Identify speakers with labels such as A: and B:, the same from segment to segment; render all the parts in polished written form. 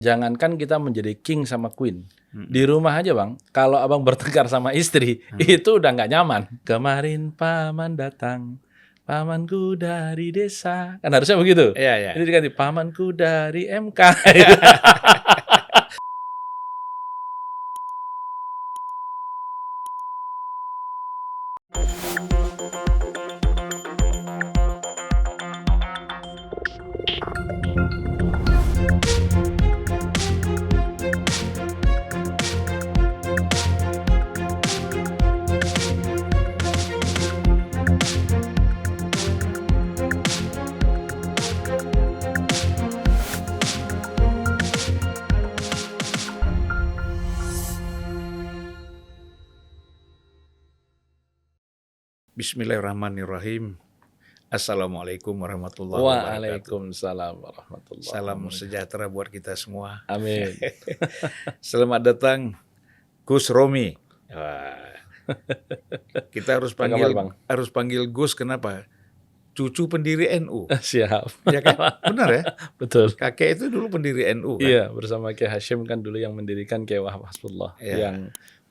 A: Jangankan kita menjadi king sama queen. Di rumah aja bang, kalau abang bertengkar sama istri, itu udah nggak nyaman. Kemarin paman datang, pamanku dari desa. Kan harusnya begitu.
B: Iya.
A: Ini diganti, pamanku dari MK.
B: Bismillahirrahmanirrahim. Assalamualaikum warahmatullahi wabarakatuh.
A: Waalaikumsalam warahmatullahi
B: Salam
A: wabarakatuh.
B: sejahtera buat kita semua.
A: Amin.
B: Selamat datang Gus Romi. Wah. Kita harus
A: Apa kabar,
B: panggil
A: Bang?
B: Gus, kenapa? Cucu pendiri NU.
A: Siap.
B: Ya kan? Benar ya?
A: Betul.
B: Kakek itu dulu pendiri NU kan?
A: Iya, bersama Kiai Hashim kan dulu yang mendirikan Kiai Wahab Hasbullah,
B: Iya.
A: yang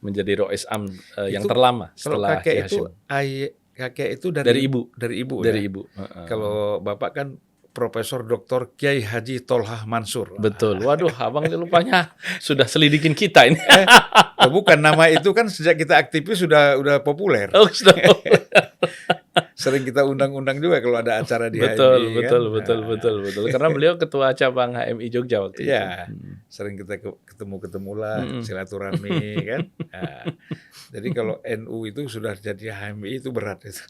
A: menjadi Rois Am yang
B: Itu
A: terlama
B: Kalau
A: setelah Kiai
B: kakek itu
A: Dari ibu.
B: Dari ibu.
A: Dari
B: ya?
A: ibu.
B: Kalau bapak kan Profesor Dr. Kiai Haji Tolhah Mansur.
A: Betul. Waduh, abang lupanya sudah selidikin kita ini.
B: Bukan, nama itu kan sejak kita aktivis sudah populer.
A: Oh, sudah.
B: Sering kita undang-undang juga kalau ada acara di
A: Betul,
B: HMI
A: betul. Karena beliau ketua cabang HMI Jogja waktu itu.
B: Iya, sering kita ketemu lah, silaturahmi kan. Nah, jadi kalau NU itu sudah jadi HMI itu berat itu.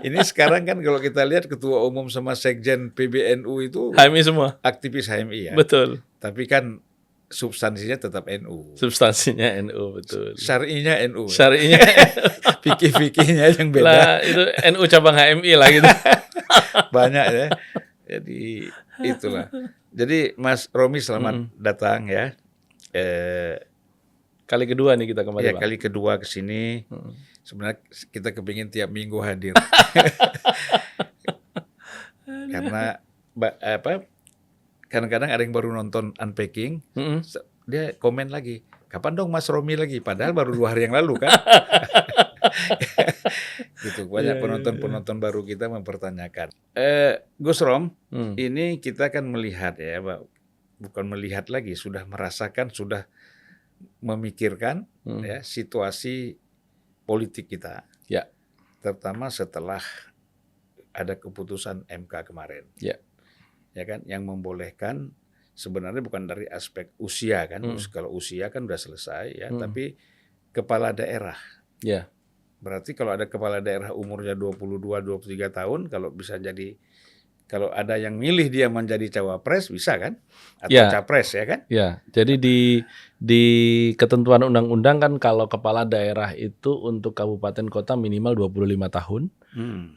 B: Ini sekarang kan kalau kita lihat ketua umum sama sekjen PBNU itu
A: HMI semua.
B: aktivis HMI ya.
A: Betul.
B: Tapi kan substansinya tetap NU.
A: Substansinya NU, betul.
B: Syar'inya NU.
A: Syar'inya
B: Fikih-fikihnya yang beda.
A: lah, itu NU cabang HMI lah gitu.
B: Banyak ya. Jadi itulah. Jadi Mas Romi selamat datang ya.
A: Kali kedua nih kita kembali,
B: Ya
A: Bang.
B: kali kedua ke sini. Sebenarnya kita kepingin tiap minggu hadir. Karena kadang-kadang ada yang baru nonton Unpacking, dia komen lagi, kapan dong Mas Romi lagi? Padahal baru 2 hari yang lalu kan. Gitu, banyak penonton-penonton baru kita mempertanyakan. Gus Rom, ini kita kan melihat ya, bukan melihat lagi, sudah merasakan, sudah memikirkan ya situasi politik kita.
A: Ya.
B: Terutama setelah ada keputusan MK kemarin.
A: Ya.
B: Ya kan, yang membolehkan sebenarnya bukan dari aspek usia kan. Kalau usia kan udah selesai ya, tapi kepala daerah.
A: Ya.
B: Berarti kalau ada kepala daerah umurnya 22-23 tahun, kalau ada yang milih dia menjadi cawapres bisa kan? Atau capres ya kan?
A: Ya, jadi di ketentuan undang-undang kan kalau kepala daerah itu untuk kabupaten kota minimal 25 tahun,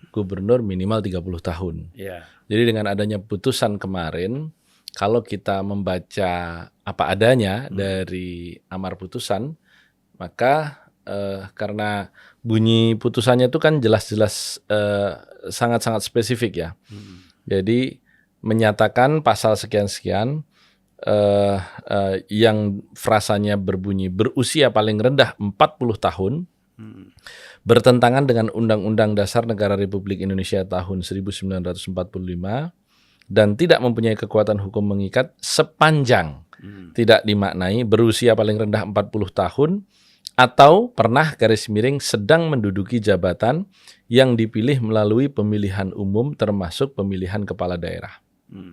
A: gubernur minimal 30 tahun.
B: Ya.
A: Jadi dengan adanya putusan kemarin, kalau kita membaca apa adanya dari amar putusan, maka karena bunyi putusannya itu kan jelas-jelas sangat-sangat spesifik ya. Jadi menyatakan pasal sekian-sekian yang frasanya berbunyi berusia paling rendah 40 tahun, bertentangan dengan Undang-Undang Dasar Negara Republik Indonesia tahun 1945 dan tidak mempunyai kekuatan hukum mengikat sepanjang tidak dimaknai berusia paling rendah 40 tahun atau pernah sedang menduduki jabatan yang dipilih melalui pemilihan umum termasuk pemilihan kepala daerah.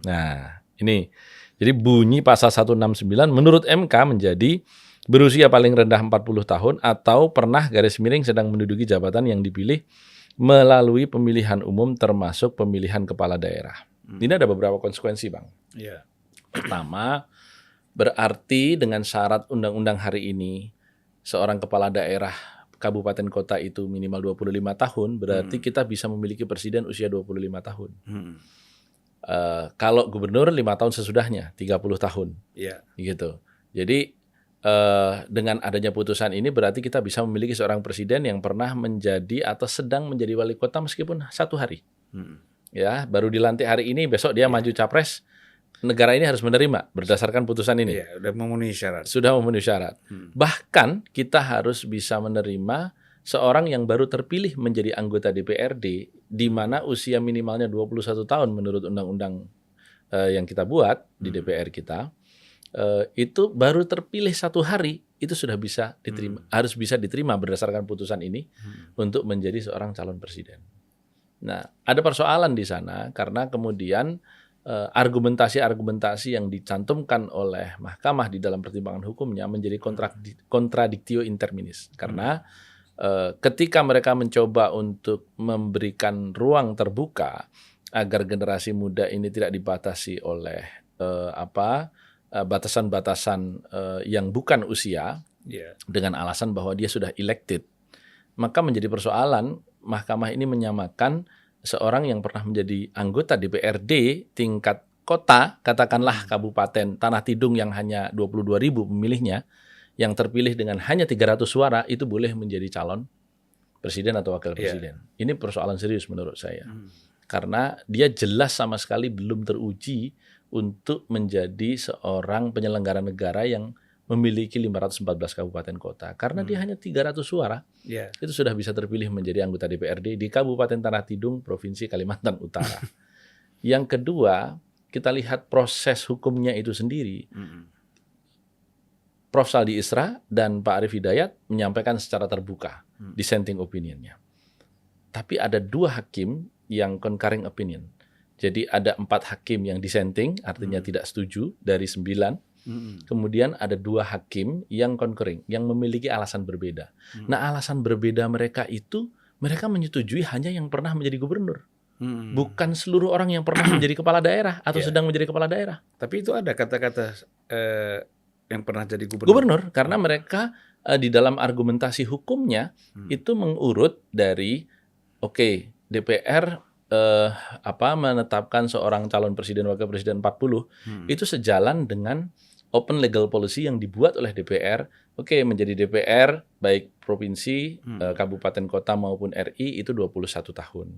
A: Nah, ini. Jadi bunyi pasal 169 menurut MK menjadi berusia paling rendah 40 tahun atau pernah sedang menduduki jabatan yang dipilih melalui pemilihan umum termasuk pemilihan kepala daerah. Ini ada beberapa konsekuensi, Bang.
B: Yeah.
A: Pertama, berarti dengan syarat undang-undang hari ini seorang kepala daerah kabupaten kota itu minimal 25 tahun, berarti kita bisa memiliki presiden usia 25 tahun. Kalau gubernur 5 tahun sesudahnya, 30 tahun.
B: Yeah.
A: Gitu. Jadi dengan adanya putusan ini berarti kita bisa memiliki seorang presiden yang pernah menjadi atau sedang menjadi wali kota meskipun 1 hari. Ya, baru dilantik hari ini, besok dia maju capres. negara ini harus menerima berdasarkan putusan ini.
B: Iya, udah memenuhi syarat.
A: Sudah memenuhi syarat. Bahkan kita harus bisa menerima seorang yang baru terpilih menjadi anggota DPRD di mana usia minimalnya 21 tahun menurut undang-undang yang kita buat di DPR kita, itu baru terpilih 1 hari itu sudah bisa diterima, harus bisa diterima berdasarkan putusan ini untuk menjadi seorang calon presiden. Nah, ada persoalan di sana karena kemudian argumentasi-argumentasi yang dicantumkan oleh mahkamah di dalam pertimbangan hukumnya menjadi contradictio inter minnis. Karena ketika mereka mencoba untuk memberikan ruang terbuka agar generasi muda ini tidak dibatasi oleh batasan-batasan yang bukan usia, dengan alasan bahwa dia sudah elected, maka menjadi persoalan mahkamah ini menyamakan seorang yang pernah menjadi anggota DPRD tingkat kota, katakanlah Kabupaten Tanah Tidung yang hanya 22.000 pemilihnya, yang terpilih dengan hanya 300 suara, itu boleh menjadi calon presiden atau wakil presiden. Ini persoalan serius menurut saya. Karena dia jelas sama sekali belum teruji untuk menjadi seorang penyelenggara negara yang memiliki 514 kabupaten kota. Karena dia hanya 300 suara, itu sudah bisa terpilih menjadi anggota DPRD di Kabupaten Tanah Tidung, Provinsi Kalimantan Utara. Yang kedua, kita lihat proses hukumnya itu sendiri. Prof. Saldi Isra dan Pak Arief Hidayat menyampaikan secara terbuka dissenting opinion-nya. Tapi ada 2 hakim yang concurring opinion. Jadi ada 4 hakim yang dissenting, artinya tidak setuju dari 9. Kemudian ada 2 hakim yang concurring, yang memiliki alasan berbeda. Nah, alasan berbeda mereka itu, mereka menyetujui hanya yang pernah menjadi gubernur. Bukan seluruh orang yang pernah menjadi kepala daerah atau sedang menjadi kepala daerah.
B: Tapi itu ada kata-kata yang pernah jadi gubernur.
A: Gubernur, karena mereka di dalam argumentasi hukumnya itu mengurut dari, DPR menetapkan seorang calon presiden wakil presiden 40 itu sejalan dengan open legal policy yang dibuat oleh DPR. Menjadi DPR baik provinsi, kabupaten kota maupun RI itu 21 tahun.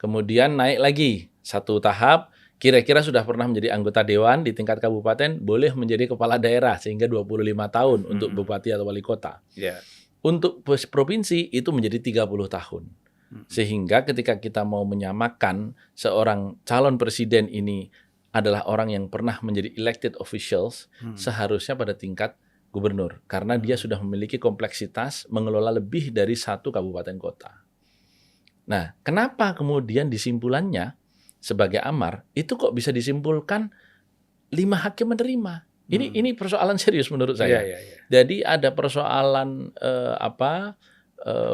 A: Kemudian naik lagi 1 tahap, kira-kira sudah pernah menjadi anggota dewan di tingkat kabupaten, boleh menjadi kepala daerah sehingga 25 tahun untuk bupati atau wali kota. Untuk provinsi itu menjadi 30 tahun. Sehingga ketika kita mau menyamakan seorang calon presiden ini adalah orang yang pernah menjadi elected officials, seharusnya pada tingkat gubernur. Karena dia sudah memiliki kompleksitas mengelola lebih dari 1 kabupaten kota. Nah, kenapa kemudian disimpulannya sebagai amar, itu kok bisa disimpulkan 5 hakim menerima? Ini persoalan serius menurut saya. Jadi ada persoalan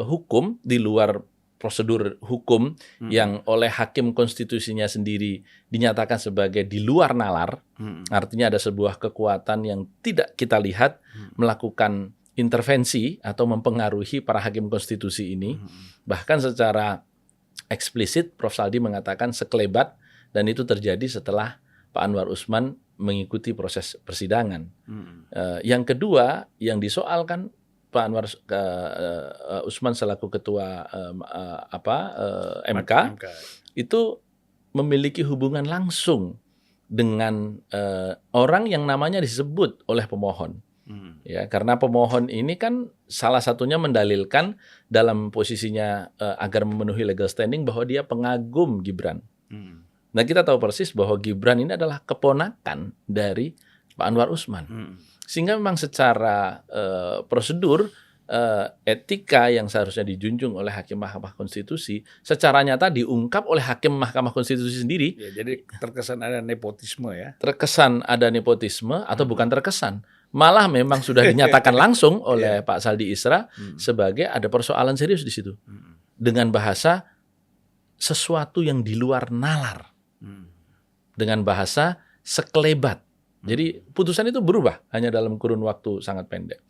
A: hukum di luar prosedur hukum yang oleh hakim konstitusinya sendiri dinyatakan sebagai di luar nalar, artinya ada sebuah kekuatan yang tidak kita lihat melakukan intervensi atau mempengaruhi para hakim konstitusi ini. Bahkan secara eksplisit Prof. Saldi mengatakan sekelebat, dan itu terjadi setelah Pak Anwar Usman mengikuti proses persidangan. Yang kedua yang disoalkan Pak Anwar Usman selaku ketua MK itu memiliki hubungan langsung dengan orang yang namanya disebut oleh pemohon. Ya, karena pemohon ini kan salah satunya mendalilkan dalam posisinya agar memenuhi legal standing bahwa dia pengagum Gibran. Nah, kita tahu persis bahwa Gibran ini adalah keponakan dari Pak Anwar Usman. Sehingga memang secara prosedur etika yang seharusnya dijunjung oleh hakim Mahkamah Konstitusi secara nyata diungkap oleh hakim Mahkamah Konstitusi sendiri.
B: Jadi terkesan ada nepotisme ya.
A: Terkesan ada nepotisme atau bukan terkesan. Malah memang sudah dinyatakan langsung oleh Pak Saldi Isra sebagai ada persoalan serius di situ. Dengan bahasa sesuatu yang di luar nalar. Dengan bahasa sekelebat. Jadi putusan itu berubah hanya dalam kurun waktu sangat pendek.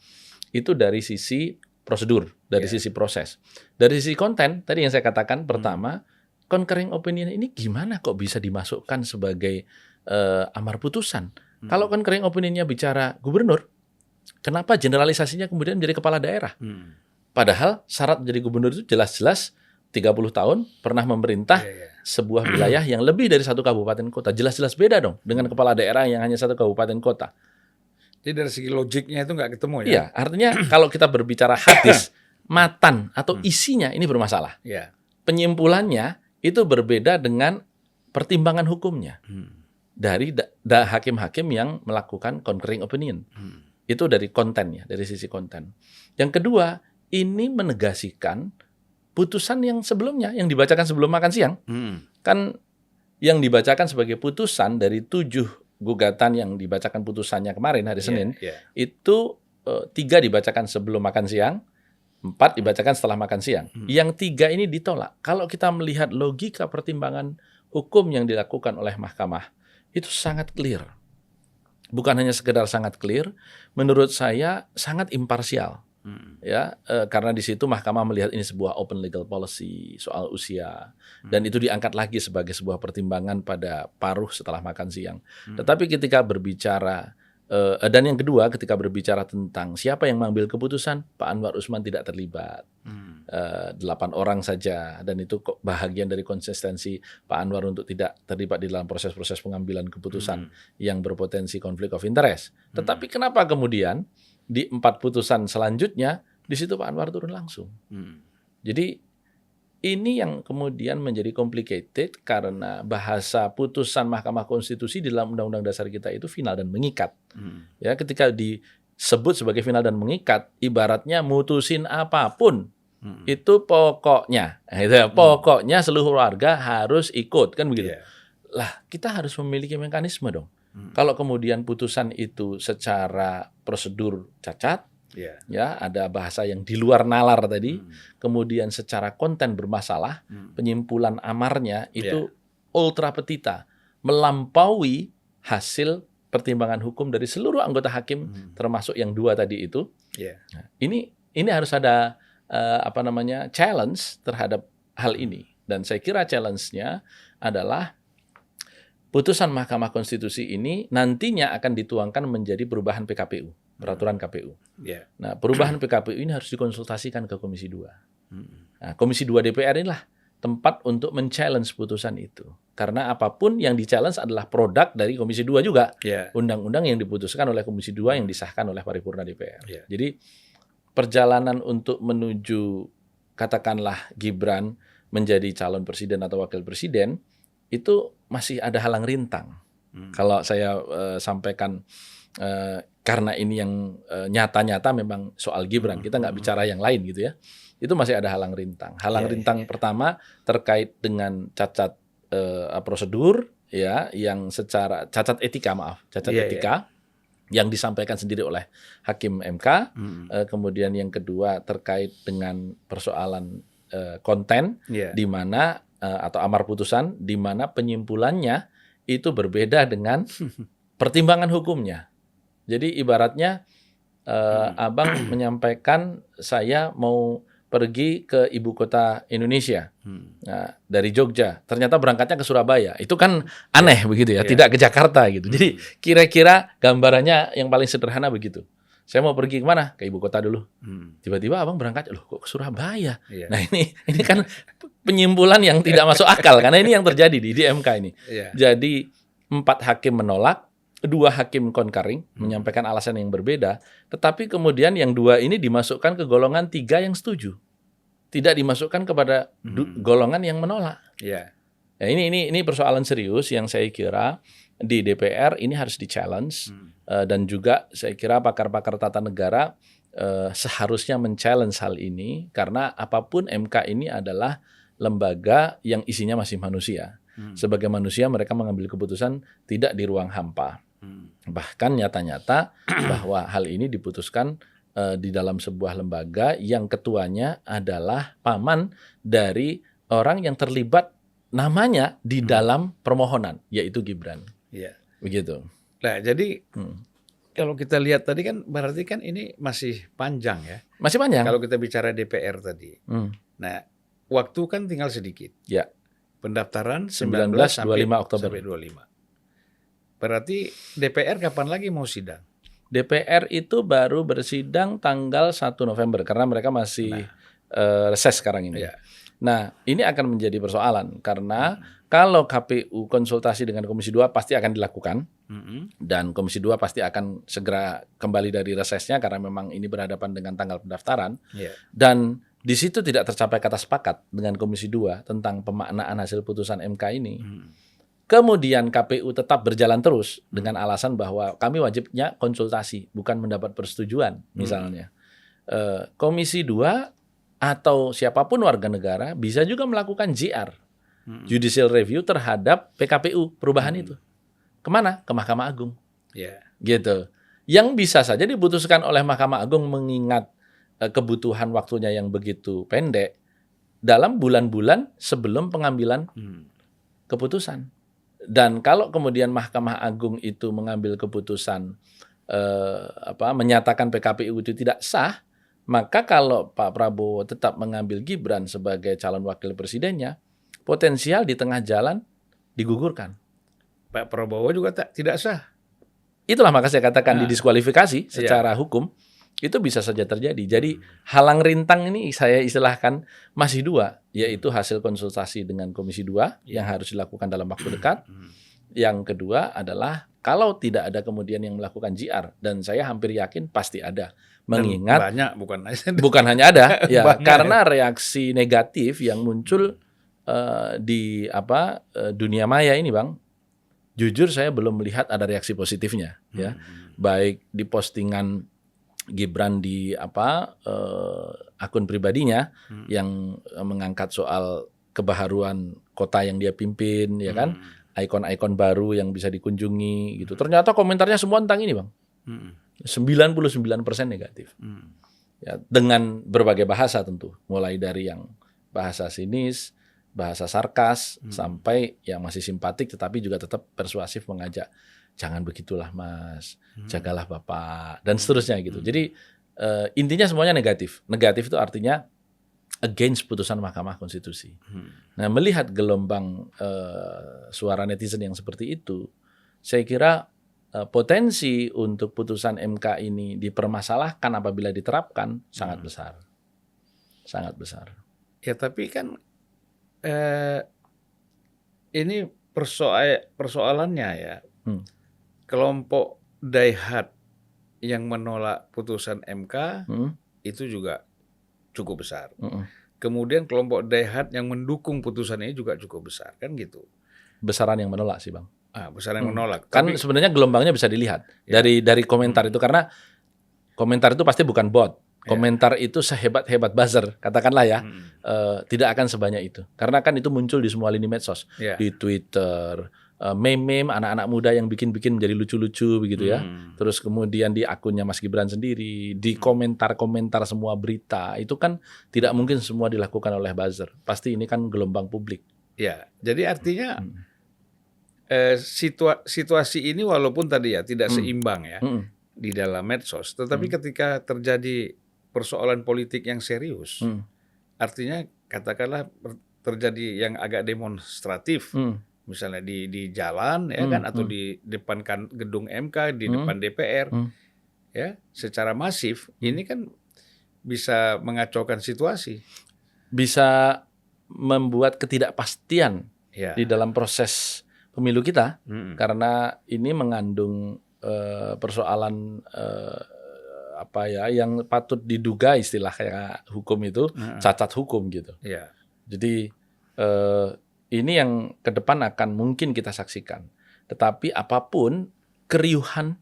A: Itu dari sisi prosedur, dari sisi proses. Dari sisi konten, tadi yang saya katakan pertama, concurring opinion ini gimana kok bisa dimasukkan sebagai amar putusan? Kalau concurring opinionnya bicara gubernur, kenapa generalisasinya kemudian menjadi kepala daerah? Padahal syarat menjadi gubernur itu jelas-jelas 30 tahun pernah memerintah sebuah wilayah yang lebih dari satu kabupaten kota. Jelas-jelas beda dong dengan kepala daerah yang hanya satu kabupaten kota.
B: Jadi dari segi logiknya itu nggak ketemu ya?
A: Iya, artinya kalau kita berbicara hadis, matan atau isinya ini bermasalah.
B: Iya.
A: Penyimpulannya itu berbeda dengan pertimbangan hukumnya dari hakim-hakim yang melakukan concurring opinion. Itu dari kontennya, dari sisi konten. Yang kedua, ini menegaskan putusan yang sebelumnya, yang dibacakan sebelum makan siang. Kan yang dibacakan sebagai putusan dari 7 gugatan yang dibacakan putusannya kemarin hari Senin, itu 3 dibacakan sebelum makan siang, 4 dibacakan setelah makan siang. Yang 3 ini ditolak. Kalau kita melihat logika pertimbangan hukum yang dilakukan oleh mahkamah, itu sangat clear. Bukan hanya sekedar sangat clear, menurut saya sangat imparsial. Ya, karena di situ mahkamah melihat ini sebuah open legal policy soal usia, dan itu diangkat lagi sebagai sebuah pertimbangan pada paruh setelah makan siang. Tetapi ketika berbicara dan yang kedua, ketika berbicara tentang siapa yang mengambil keputusan, Pak Anwar Usman tidak terlibat. 8 orang saja, dan itu bahagian dari konsistensi Pak Anwar untuk tidak terlibat di dalam proses-proses pengambilan keputusan yang berpotensi konflik of interest. Tetapi kenapa kemudian di 4 putusan selanjutnya di situ Pak Anwar turun langsung? Jadi ini yang kemudian menjadi complicated karena bahasa putusan Mahkamah Konstitusi di dalam Undang-Undang Dasar kita itu final dan mengikat. Ya, ketika disebut sebagai final dan mengikat, ibaratnya mutusin apapun itu pokoknya, pokoknya seluruh warga harus ikut, kan begitu. Lah, kita harus memiliki mekanisme dong. Kalau kemudian putusan itu secara prosedur cacat, ya ada bahasa yang di luar nalar tadi, kemudian secara konten bermasalah, penyimpulan amarnya itu ultra petita, melampaui hasil pertimbangan hukum dari seluruh anggota hakim, termasuk yang 2 tadi itu. Nah, ini harus ada challenge terhadap hal ini, dan saya kira challenge-nya adalah putusan Mahkamah Konstitusi ini nantinya akan dituangkan menjadi perubahan PKPU, peraturan KPU. Nah, perubahan PKPU ini harus dikonsultasikan ke Komisi 2. Nah, Komisi 2 DPR inilah tempat untuk men-challenge putusan itu. Karena apapun yang di-challenge adalah produk dari Komisi 2 juga. Undang-undang yang diputuskan oleh Komisi 2 yang disahkan oleh paripurna DPR. Jadi perjalanan untuk menuju katakanlah Gibran menjadi calon presiden atau wakil presiden itu masih ada halang rintang. Kalau saya sampaikan karena ini yang nyata-nyata memang soal Gibran, kita nggak bicara yang lain gitu ya. Itu masih ada halang rintang. Halang rintang pertama terkait dengan cacat prosedur, ya, yang secara cacat etika, etika yang disampaikan sendiri oleh Hakim MK. Kemudian yang kedua terkait dengan persoalan konten, di mana atau amar putusan, di mana penyimpulannya itu berbeda dengan pertimbangan hukumnya. Jadi ibaratnya abang menyampaikan saya mau pergi ke ibu kota Indonesia, nah, dari Jogja, ternyata berangkatnya ke Surabaya. Itu kan aneh begitu ya, tidak ke Jakarta gitu. Jadi kira-kira gambarannya yang paling sederhana begitu. Saya mau pergi kemana? Ke ibu kota dulu. Tiba-tiba abang berangkat, loh kok ke Surabaya? Nah ini kan penyimpulan yang tidak masuk akal, karena ini yang terjadi di MK ini. Jadi 4 hakim menolak, 2 hakim concurring menyampaikan alasan yang berbeda, tetapi kemudian yang 2 ini dimasukkan ke golongan 3 yang setuju, tidak dimasukkan kepada golongan yang menolak. Nah, ini persoalan serius yang saya kira di DPR ini harus di-challenge, dan juga saya kira pakar-pakar tata negara seharusnya men-challenge hal ini, karena apapun MK ini adalah lembaga yang isinya masih manusia. Sebagai manusia mereka mengambil keputusan tidak di ruang hampa. Bahkan nyata-nyata bahwa hal ini diputuskan di dalam sebuah lembaga yang ketuanya adalah paman dari orang yang terlibat namanya di dalam permohonan, yaitu Gibran. Begitu.
B: Nah, jadi kalau kita lihat tadi kan berarti kan ini masih panjang ya.
A: Masih panjang.
B: Kalau kita bicara DPR tadi. Nah, waktu kan tinggal sedikit. Pendaftaran 19 sampai
A: 25 Oktober.
B: Sampai 25. Berarti DPR kapan lagi mau sidang?
A: DPR itu baru bersidang tanggal 1 November karena mereka masih reses sekarang ini. Nah, ini akan menjadi persoalan karena kalau KPU konsultasi dengan Komisi 2 pasti akan dilakukan dan Komisi 2 pasti akan segera kembali dari resesnya karena memang ini berhadapan dengan tanggal pendaftaran. Dan di situ tidak tercapai kata sepakat dengan Komisi 2 tentang pemaknaan hasil putusan MK ini. Kemudian KPU tetap berjalan terus dengan alasan bahwa kami wajibnya konsultasi, bukan mendapat persetujuan misalnya. Komisi 2 atau siapapun warga negara bisa juga melakukan JR, judicial review terhadap PKPU perubahan itu. Kemana? Ke Mahkamah Agung. Gitu. Yang bisa saja diputuskan oleh Mahkamah Agung mengingat kebutuhan waktunya yang begitu pendek dalam bulan-bulan sebelum pengambilan keputusan. Dan kalau kemudian Mahkamah Agung itu mengambil keputusan menyatakan PKPU itu tidak sah, maka kalau Pak Prabowo tetap mengambil Gibran sebagai calon wakil presidennya, potensial di tengah jalan digugurkan.
B: Pak Prabowo juga tidak sah.
A: Itulah maka saya katakan didiskualifikasi secara hukum, itu bisa saja terjadi. Jadi halang rintang ini saya istilahkan masih dua, yaitu hasil konsultasi dengan Komisi 2 yang harus dilakukan dalam waktu dekat. Yang kedua adalah kalau tidak ada kemudian yang melakukan JR, dan saya hampir yakin pasti ada. Mengingat
B: banyak,
A: bukan hanya ada, ya karena reaksi negatif yang muncul di dunia maya ini, Bang. Jujur saya belum melihat ada reaksi positifnya, ya. Baik di postingan Gibran di akun pribadinya yang mengangkat soal kebaharuan kota yang dia pimpin, ya kan, ikon-ikon baru yang bisa dikunjungi gitu. Ternyata komentarnya semua tentang ini, Bang. 99% negatif. Ya, dengan berbagai bahasa tentu, mulai dari yang bahasa sinis, bahasa sarkas, sampai yang masih simpatik tetapi juga tetap persuasif mengajak, jangan begitulah Mas, jagalah Bapak, dan seterusnya gitu. Jadi intinya semuanya negatif. Negatif itu artinya against putusan Mahkamah Konstitusi. Nah, melihat gelombang suara netizen yang seperti itu, saya kira potensi untuk putusan MK ini dipermasalahkan apabila diterapkan sangat besar. Sangat besar.
B: Ya, tapi kan ini persoalannya ya, kelompok die-hard yang menolak putusan MK itu juga cukup besar. Kemudian kelompok die-hard yang mendukung putusan ini juga cukup besar, kan gitu.
A: Besaran yang menolak sih, Bang.
B: Besaran yang menolak.
A: Kan sebenarnya gelombangnya bisa dilihat dari komentar itu, karena komentar itu pasti bukan bot. Komentar itu sehebat-hebat buzzer, katakanlah ya, tidak akan sebanyak itu. Karena kan itu muncul di semua lini medsos, di Twitter, meme-meme anak-anak muda yang bikin-bikin menjadi lucu-lucu begitu ya. Terus kemudian di akunnya Mas Gibran sendiri, di komentar-komentar semua berita, itu kan tidak mungkin semua dilakukan oleh buzzer. Pasti ini kan gelombang publik.
B: Ya, jadi artinya situasi ini walaupun tadi ya tidak seimbang ya di dalam medsos, tetapi ketika terjadi persoalan politik yang serius, artinya katakanlah terjadi yang agak demonstratif, misalnya di jalan ya kan, atau di depan gedung MK, di depan DPR, ya secara masif, ini kan bisa mengacaukan situasi,
A: bisa membuat ketidakpastian di dalam proses pemilu kita, karena ini mengandung persoalan yang patut diduga, istilah kayak hukum itu cacat hukum gitu. Jadi ini yang ke depan akan mungkin kita saksikan. Tetapi apapun, keriuhan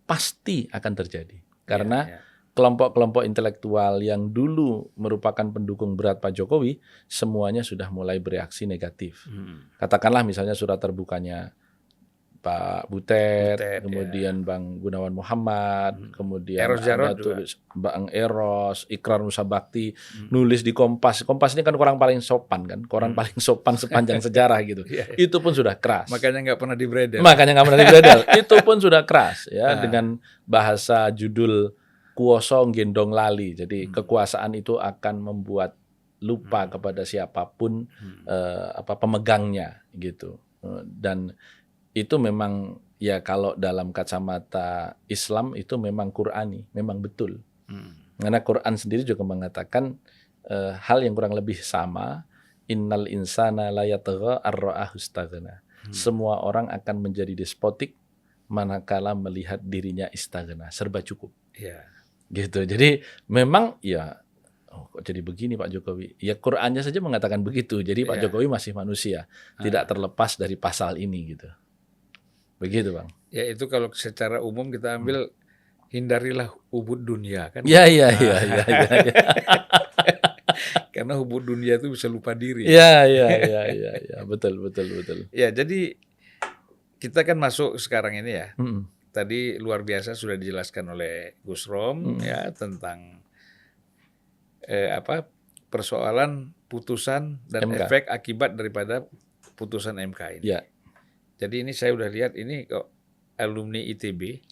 A: pasti akan terjadi. Karena kelompok-kelompok intelektual yang dulu merupakan pendukung berat Pak Jokowi, semuanya sudah mulai bereaksi negatif. Katakanlah misalnya surat terbukanya Pak Butet, kemudian Bang Gunawan Muhammad, kemudian ada tulis Bang Eros, Ikrar Nusa Bakti, nulis di Kompas. Kompas ini kan koran paling sopan kan, koran paling sopan sepanjang sejarah gitu. Itu pun sudah keras.
B: Makanya nggak pernah dibredel.
A: Itu pun sudah keras ya, dengan bahasa judul kuoso gendong lali. Jadi kekuasaan itu akan membuat lupa kepada siapapun pemegangnya gitu. Dan itu memang ya kalau dalam kacamata Islam itu memang Qur'ani, memang betul. Karena Quran sendiri juga mengatakan hal yang kurang lebih sama, innal insana la yatgha ar-ra'ahu istaghna. Semua orang akan menjadi despotik manakala melihat dirinya istaghna, serba cukup.
B: Ya.
A: Gitu. Jadi memang ya kok jadi begini Pak Jokowi? Ya Qur'annya saja mengatakan begitu. Jadi Pak Jokowi masih manusia, tidak terlepas dari pasal ini gitu. Begitu, Bang.
B: Ya itu kalau secara umum kita ambil hindarilah ubud dunia kan.
A: Iya.
B: Karena ubud dunia itu bisa lupa diri.
A: Iya. Betul.
B: Ya, jadi kita kan masuk sekarang ini ya.
A: Mm-mm.
B: Tadi luar biasa sudah dijelaskan oleh Gus Rom ya tentang persoalan putusan dan
A: MK.
B: efek akibat daripada putusan MK ini.
A: Ya.
B: Jadi ini saya udah lihat ini kok alumni ITB.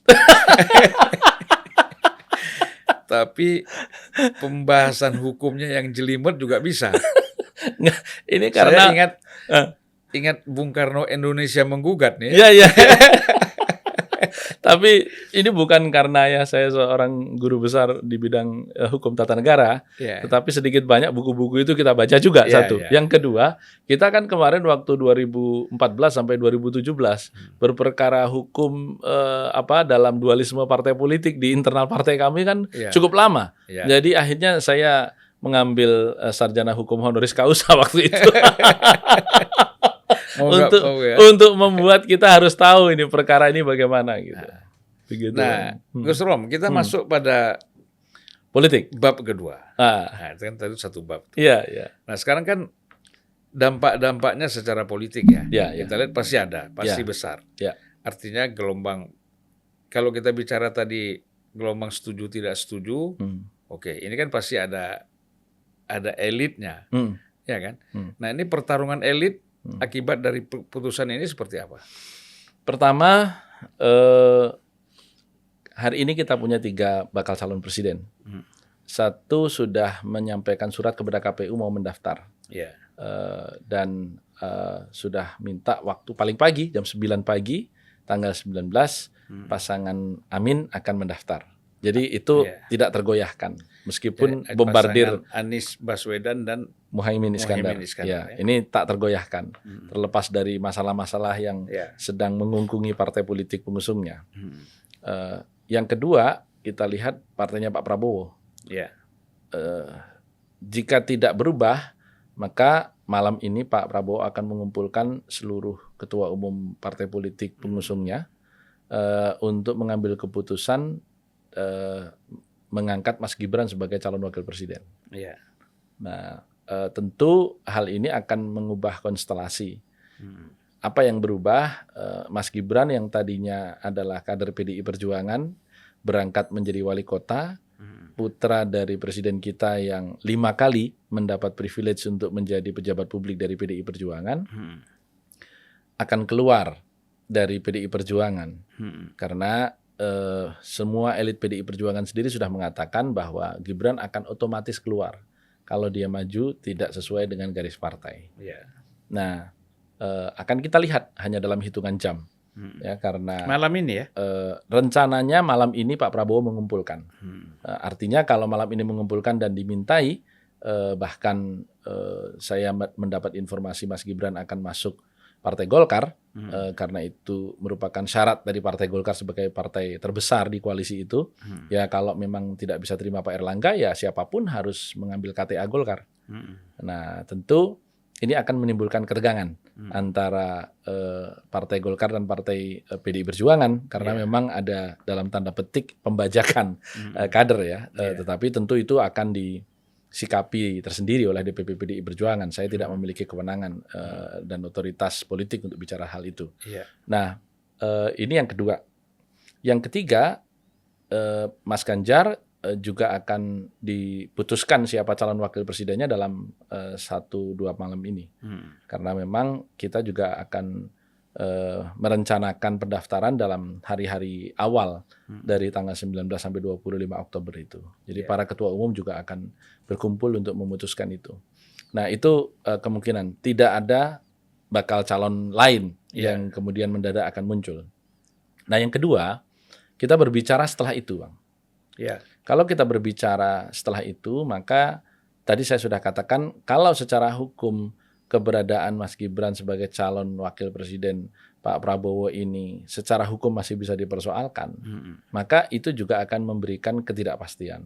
B: Tapi pembahasan hukumnya yang jelimet juga bisa.
A: Ini karena
B: Saya ingat Bung Karno Indonesia menggugat nih.
A: Iya. Tapi ini bukan karena ya saya seorang guru besar di bidang hukum tata negara, tetapi sedikit banyak buku-buku itu kita baca juga satu. Yang kedua, kita kan kemarin waktu 2014 sampai 2017 berperkara hukum dalam dualisme partai politik di internal partai kami kan cukup lama. Jadi akhirnya saya mengambil sarjana hukum honoris causa waktu itu. Untuk membuat kita harus tahu ini perkara ini bagaimana gitu. Begitu.
B: Nah, Gus Rom, kita masuk pada
A: politik
B: bab kedua. Nah, itu kan tadi satu bab.
A: Iya.
B: Nah, sekarang kan dampak-dampaknya secara politik ya. Kita lihat pasti ada, pasti besar. Artinya gelombang, kalau kita bicara tadi gelombang setuju tidak setuju, oke, ini kan pasti ada elitnya, ya kan? Nah, ini pertarungan elit akibat dari putusan ini seperti apa?
A: Pertama, hari ini kita punya 3 bakal calon presiden. Satu sudah menyampaikan surat kepada KPU mau mendaftar. Dan sudah minta waktu paling pagi, jam 9 pagi, tanggal 19, pasangan Amin akan mendaftar. Jadi itu tidak tergoyahkan, meskipun bombardir
B: Anies Baswedan dan
A: Muhaimin Iskandar. Ini tak tergoyahkan, terlepas dari masalah-masalah yang sedang mengungkungi partai politik pengusungnya. Yang kedua, kita lihat partainya Pak Prabowo. Jika tidak berubah, maka malam ini Pak Prabowo akan mengumpulkan seluruh ketua umum partai politik pengusungnya untuk mengambil keputusan mengangkat Mas Gibran sebagai calon wakil presiden. Nah, tentu hal ini akan mengubah konstelasi. Apa yang berubah? Mas Gibran yang tadinya adalah kader PDI Perjuangan berangkat menjadi wali kota, putra dari presiden kita yang 5 kali mendapat privilege untuk menjadi pejabat publik dari PDI Perjuangan, akan keluar dari PDI Perjuangan karena semua elit PDI Perjuangan sendiri sudah mengatakan bahwa Gibran akan otomatis keluar kalau dia maju tidak sesuai dengan garis partai. Nah, akan kita lihat hanya dalam hitungan jam, ya, karena
B: malam ini ya.
A: Rencananya malam ini Pak Prabowo mengumpulkan. Artinya kalau malam ini mengumpulkan dan dimintai, bahkan saya mendapat informasi Mas Gibran akan masuk Partai Golkar, karena itu merupakan syarat dari Partai Golkar sebagai partai terbesar di koalisi itu. Ya kalau memang tidak bisa terima Pak Erlangga, ya siapapun harus mengambil KTA Golkar. Nah tentu ini akan menimbulkan ketegangan antara Partai Golkar dan Partai PDI Perjuangan, karena memang ada dalam tanda petik pembajakan kader ya. Tetapi tentu itu akan disikapi tersendiri oleh DPP PDI Perjuangan. Saya tidak memiliki kewenangan dan otoritas politik untuk bicara hal itu. Nah, ini yang kedua. Yang ketiga, Mas Ganjar juga akan diputuskan siapa calon wakil presidennya dalam 1-2 malam ini. Karena memang kita juga akan merencanakan pendaftaran dalam hari-hari awal dari tanggal 19 sampai 25 Oktober itu. Jadi para ketua umum juga akan berkumpul untuk memutuskan itu. Nah, itu kemungkinan tidak ada bakal calon lain yang kemudian mendadak akan muncul. Nah, yang kedua, kita berbicara setelah itu, Bang. Kalau kita berbicara setelah itu, maka tadi saya sudah katakan kalau secara hukum keberadaan Mas Gibran sebagai calon wakil presiden Pak Prabowo ini secara hukum masih bisa dipersoalkan, maka itu juga akan memberikan ketidakpastian.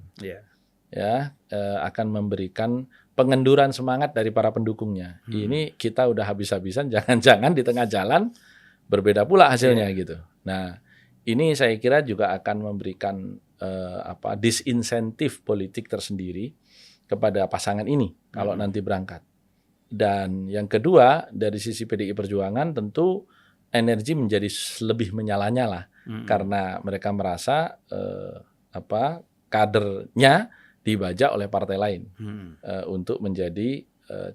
A: Ya, akan memberikan pengenduran semangat dari para pendukungnya. Ini kita udah habis-habisan, jangan-jangan di tengah jalan berbeda pula hasilnya gitu. Nah, ini saya kira juga akan memberikan disinsentif politik tersendiri kepada pasangan ini kalau nanti berangkat. Dan yang kedua, dari sisi PDI Perjuangan tentu energi menjadi lebih menyala-nyala karena mereka merasa kadernya dibajak oleh partai lain untuk menjadi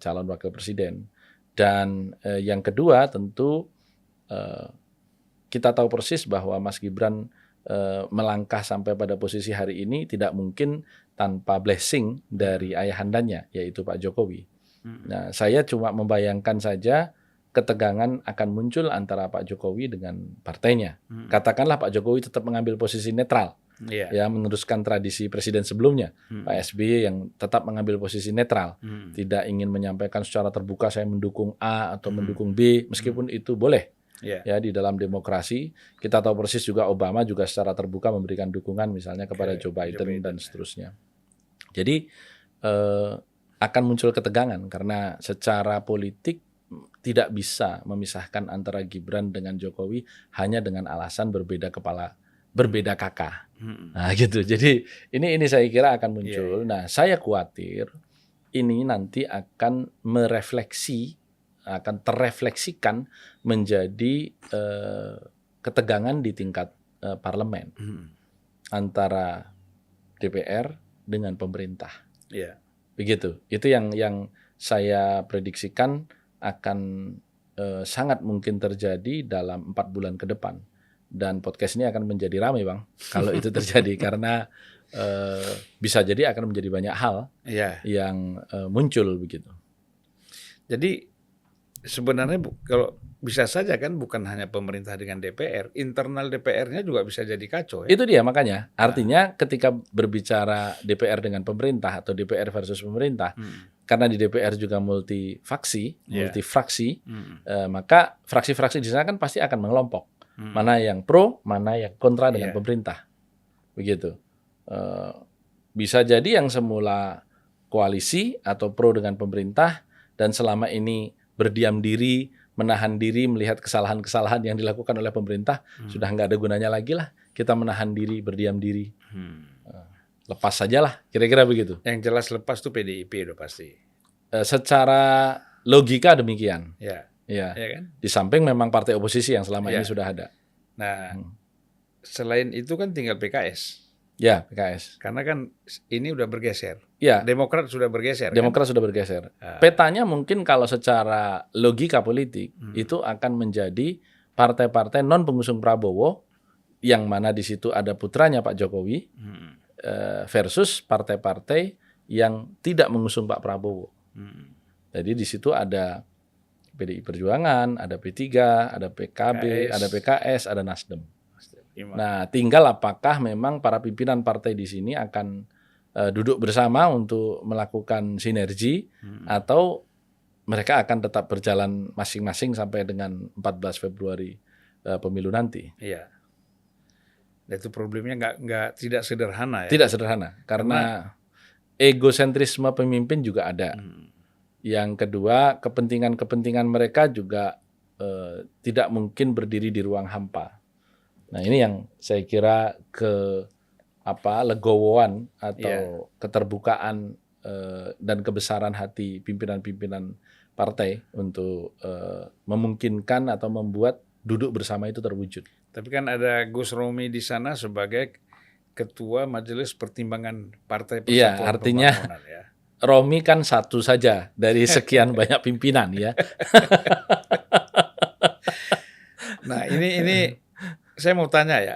A: calon wakil presiden. Dan yang kedua tentu kita tahu persis bahwa Mas Gibran melangkah sampai pada posisi hari ini tidak mungkin tanpa blessing dari ayahandanya, yaitu Pak Jokowi. Nah, saya cuma membayangkan saja ketegangan akan muncul antara Pak Jokowi dengan partainya. Katakanlah Pak Jokowi tetap mengambil posisi netral, ya, meneruskan tradisi presiden sebelumnya, Pak SBY yang tetap mengambil posisi netral, tidak ingin menyampaikan secara terbuka saya mendukung A atau mendukung B, meskipun itu boleh. Ya, di dalam demokrasi kita tahu persis juga Obama juga secara terbuka memberikan dukungan misalnya kepada Joe Biden dan seterusnya. Jadi akan muncul ketegangan karena secara politik tidak bisa memisahkan antara Gibran dengan Jokowi hanya dengan alasan berbeda kepala, berbeda kakak. Nah gitu. Jadi ini saya kira akan muncul. Nah saya khawatir ini nanti akan terrefleksikan menjadi ketegangan di tingkat parlemen antara DPR dengan pemerintah. Begitu. Itu yang saya prediksikan akan sangat mungkin terjadi dalam 4 bulan ke depan. Dan podcast ini akan menjadi ramai, Bang, kalau itu terjadi karena bisa jadi akan menjadi banyak hal yang muncul begitu.
B: Jadi sebenarnya kalau bisa saja kan bukan hanya pemerintah dengan DPR, internal DPR-nya juga bisa jadi kacau.
A: Itu dia makanya. Artinya ketika berbicara DPR dengan pemerintah atau DPR versus pemerintah, karena di DPR juga multifraksi, maka fraksi-fraksi di sana kan pasti akan mengelompok. Mana yang pro, mana yang kontra dengan pemerintah. Begitu. Bisa jadi yang semula koalisi atau pro dengan pemerintah dan selama ini berdiam diri, menahan diri melihat kesalahan-kesalahan yang dilakukan oleh pemerintah, sudah nggak ada gunanya lagi lah kita menahan diri, berdiam diri. Lepas sajalah, kira-kira begitu.
B: Yang jelas lepas tuh PDIP udah pasti.
A: Secara logika demikian.
B: Ya kan?
A: Di samping memang partai oposisi yang selama ini sudah ada.
B: Nah, selain itu kan tinggal PKS.
A: Ya, PKS.
B: Karena kan ini udah bergeser.
A: Ya.
B: Demokrat sudah bergeser.
A: Sudah bergeser. Petanya mungkin kalau secara logika politik itu akan menjadi partai-partai non pengusung Prabowo yang mana di situ ada putranya Pak Jokowi versus partai-partai yang tidak mengusung Pak Prabowo. Jadi di situ ada PDI Perjuangan, ada P3, ada PKB, ada PKS, ada Nasdem. Nah, tinggal apakah memang para pimpinan partai di sini akan duduk bersama untuk melakukan sinergi atau mereka akan tetap berjalan masing-masing sampai dengan 14 Februari pemilu nanti.
B: Iya. Dan itu problemnya tidak sederhana ya.
A: Tidak sederhana karena egosentrisme pemimpin juga ada. Yang kedua, kepentingan-kepentingan mereka juga tidak mungkin berdiri di ruang hampa. Nah, ini yang saya kira legowoan atau keterbukaan dan kebesaran hati pimpinan-pimpinan partai untuk memungkinkan atau membuat duduk bersama itu terwujud.
B: Tapi kan ada Gus Romi di sana sebagai Ketua Majelis Pertimbangan Partai Persatuan
A: artinya
B: Pembangunan ya.
A: Romi kan satu saja dari sekian banyak pimpinan ya.
B: Nah, ini saya mau tanya ya,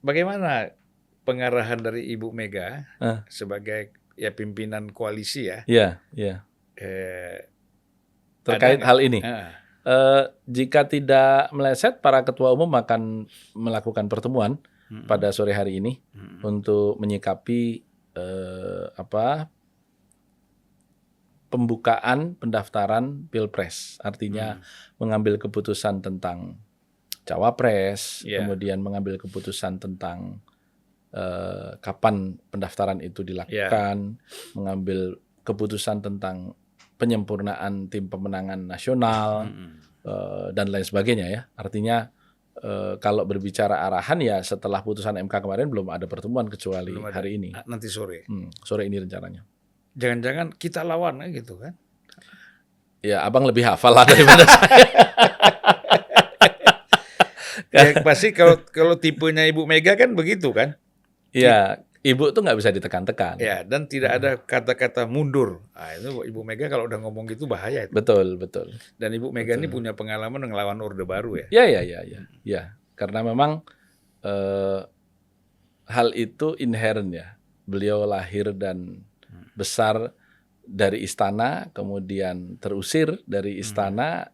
B: bagaimana pengarahan dari Ibu Mega sebagai pimpinan koalisi ya?
A: Terkait hal ini. Jika tidak meleset, para ketua umum akan melakukan pertemuan pada sore hari ini untuk menyikapi pembukaan pendaftaran Pilpres, artinya mengambil keputusan tentang cawapres, kemudian mengambil keputusan tentang kapan pendaftaran itu dilakukan, mengambil keputusan tentang penyempurnaan tim pemenangan nasional dan lain sebagainya ya. Artinya kalau berbicara arahan ya setelah putusan MK kemarin belum ada pertemuan kecuali hari ini.
B: Nanti sore.
A: Sore ini rencananya.
B: Jangan-jangan kita lawan gitu kan?
A: Ya abang lebih hafal lah daripada saya.
B: Ya, pasti kalau tipenya Ibu Mega kan begitu kan?
A: Ya, Ibu tuh nggak bisa ditekan-tekan.
B: Ya, dan tidak ada kata-kata mundur. Nah, itu Ibu Mega kalau udah ngomong gitu bahaya itu.
A: Betul.
B: Dan Ibu Mega ini punya pengalaman ngelawan Orde Baru ya?
A: Ya. Karena memang hal itu inherent ya. Beliau lahir dan besar dari istana, kemudian terusir dari istana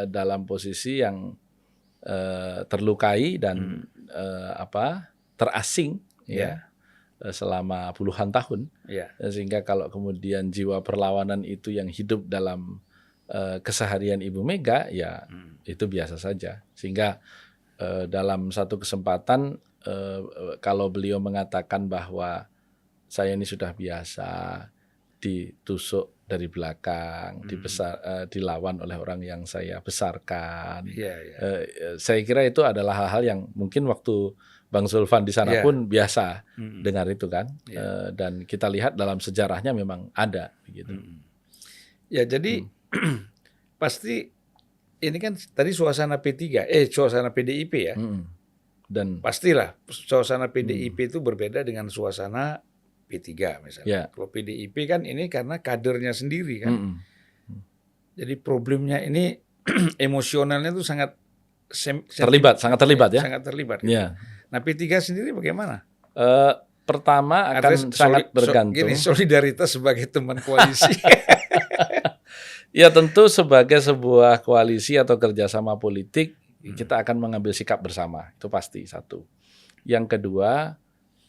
A: dalam posisi yang terlukai dan terasing ya selama puluhan tahun, sehingga kalau kemudian jiwa perlawanan itu yang hidup dalam keseharian Ibu Mega ya itu biasa saja, sehingga dalam satu kesempatan kalau beliau mengatakan bahwa saya ini sudah biasa ditusuk dari belakang, dilawan oleh orang yang saya besarkan. Saya kira itu adalah hal-hal yang mungkin waktu Bang Zulfan di sana pun biasa dengar itu kan. Dan kita lihat dalam sejarahnya memang ada begitu.
B: Ya jadi pasti ini kan tadi suasana P3, suasana PDIP ya.
A: Dan
B: pastilah suasana PDIP itu berbeda dengan suasana P3 misalnya. Kalau PDIP kan ini karena kadernya sendiri kan. Jadi problemnya ini emosionalnya itu sangat
A: sangat terlibat ya.
B: Sangat terlibat. Gitu. Nah P3 sendiri bagaimana?
A: Pertama akan sangat bergantung.
B: Solidaritas sebagai teman koalisi.
A: Ya tentu sebagai sebuah koalisi atau kerjasama politik kita akan mengambil sikap bersama, itu pasti satu. Yang kedua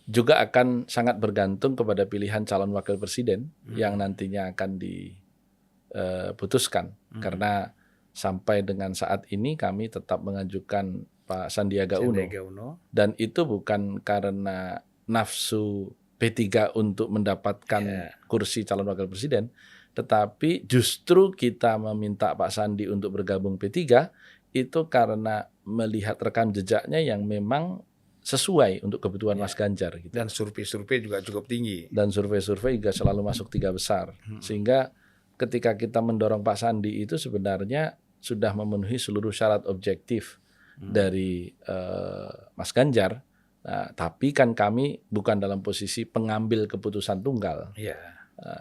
A: juga akan sangat bergantung kepada pilihan calon wakil presiden yang nantinya akan diputuskan. Karena sampai dengan saat ini kami tetap mengajukan Pak Sandiaga Uno. Dan itu bukan karena nafsu P3 untuk mendapatkan kursi calon wakil presiden, tetapi justru kita meminta Pak Sandi untuk bergabung P3 itu karena melihat rekam jejaknya yang memang sesuai untuk kebutuhan Mas Ganjar. Gitu.
B: Dan survei-survei juga cukup tinggi.
A: Dan survei-survei juga selalu masuk 3 besar. Sehingga ketika kita mendorong Pak Sandi itu sebenarnya sudah memenuhi seluruh syarat objektif dari Mas Ganjar. Nah, tapi kan kami bukan dalam posisi pengambil keputusan tunggal.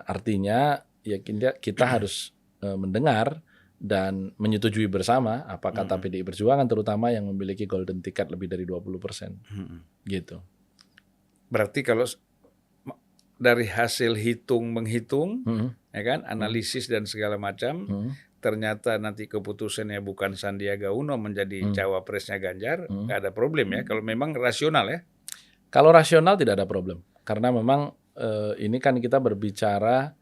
A: Artinya ya kita harus mendengar dan menyetujui bersama apa kata PDI Perjuangan terutama yang memiliki golden ticket lebih dari 20%. Gitu.
B: Berarti kalau dari hasil menghitung ya kan, analisis dan segala macam ternyata nanti keputusannya bukan Sandiaga Uno menjadi cawapresnya Ganjar, nggak ada problem ya kalau memang rasional ya.
A: Kalau rasional tidak ada problem karena memang ini kan kita berbicara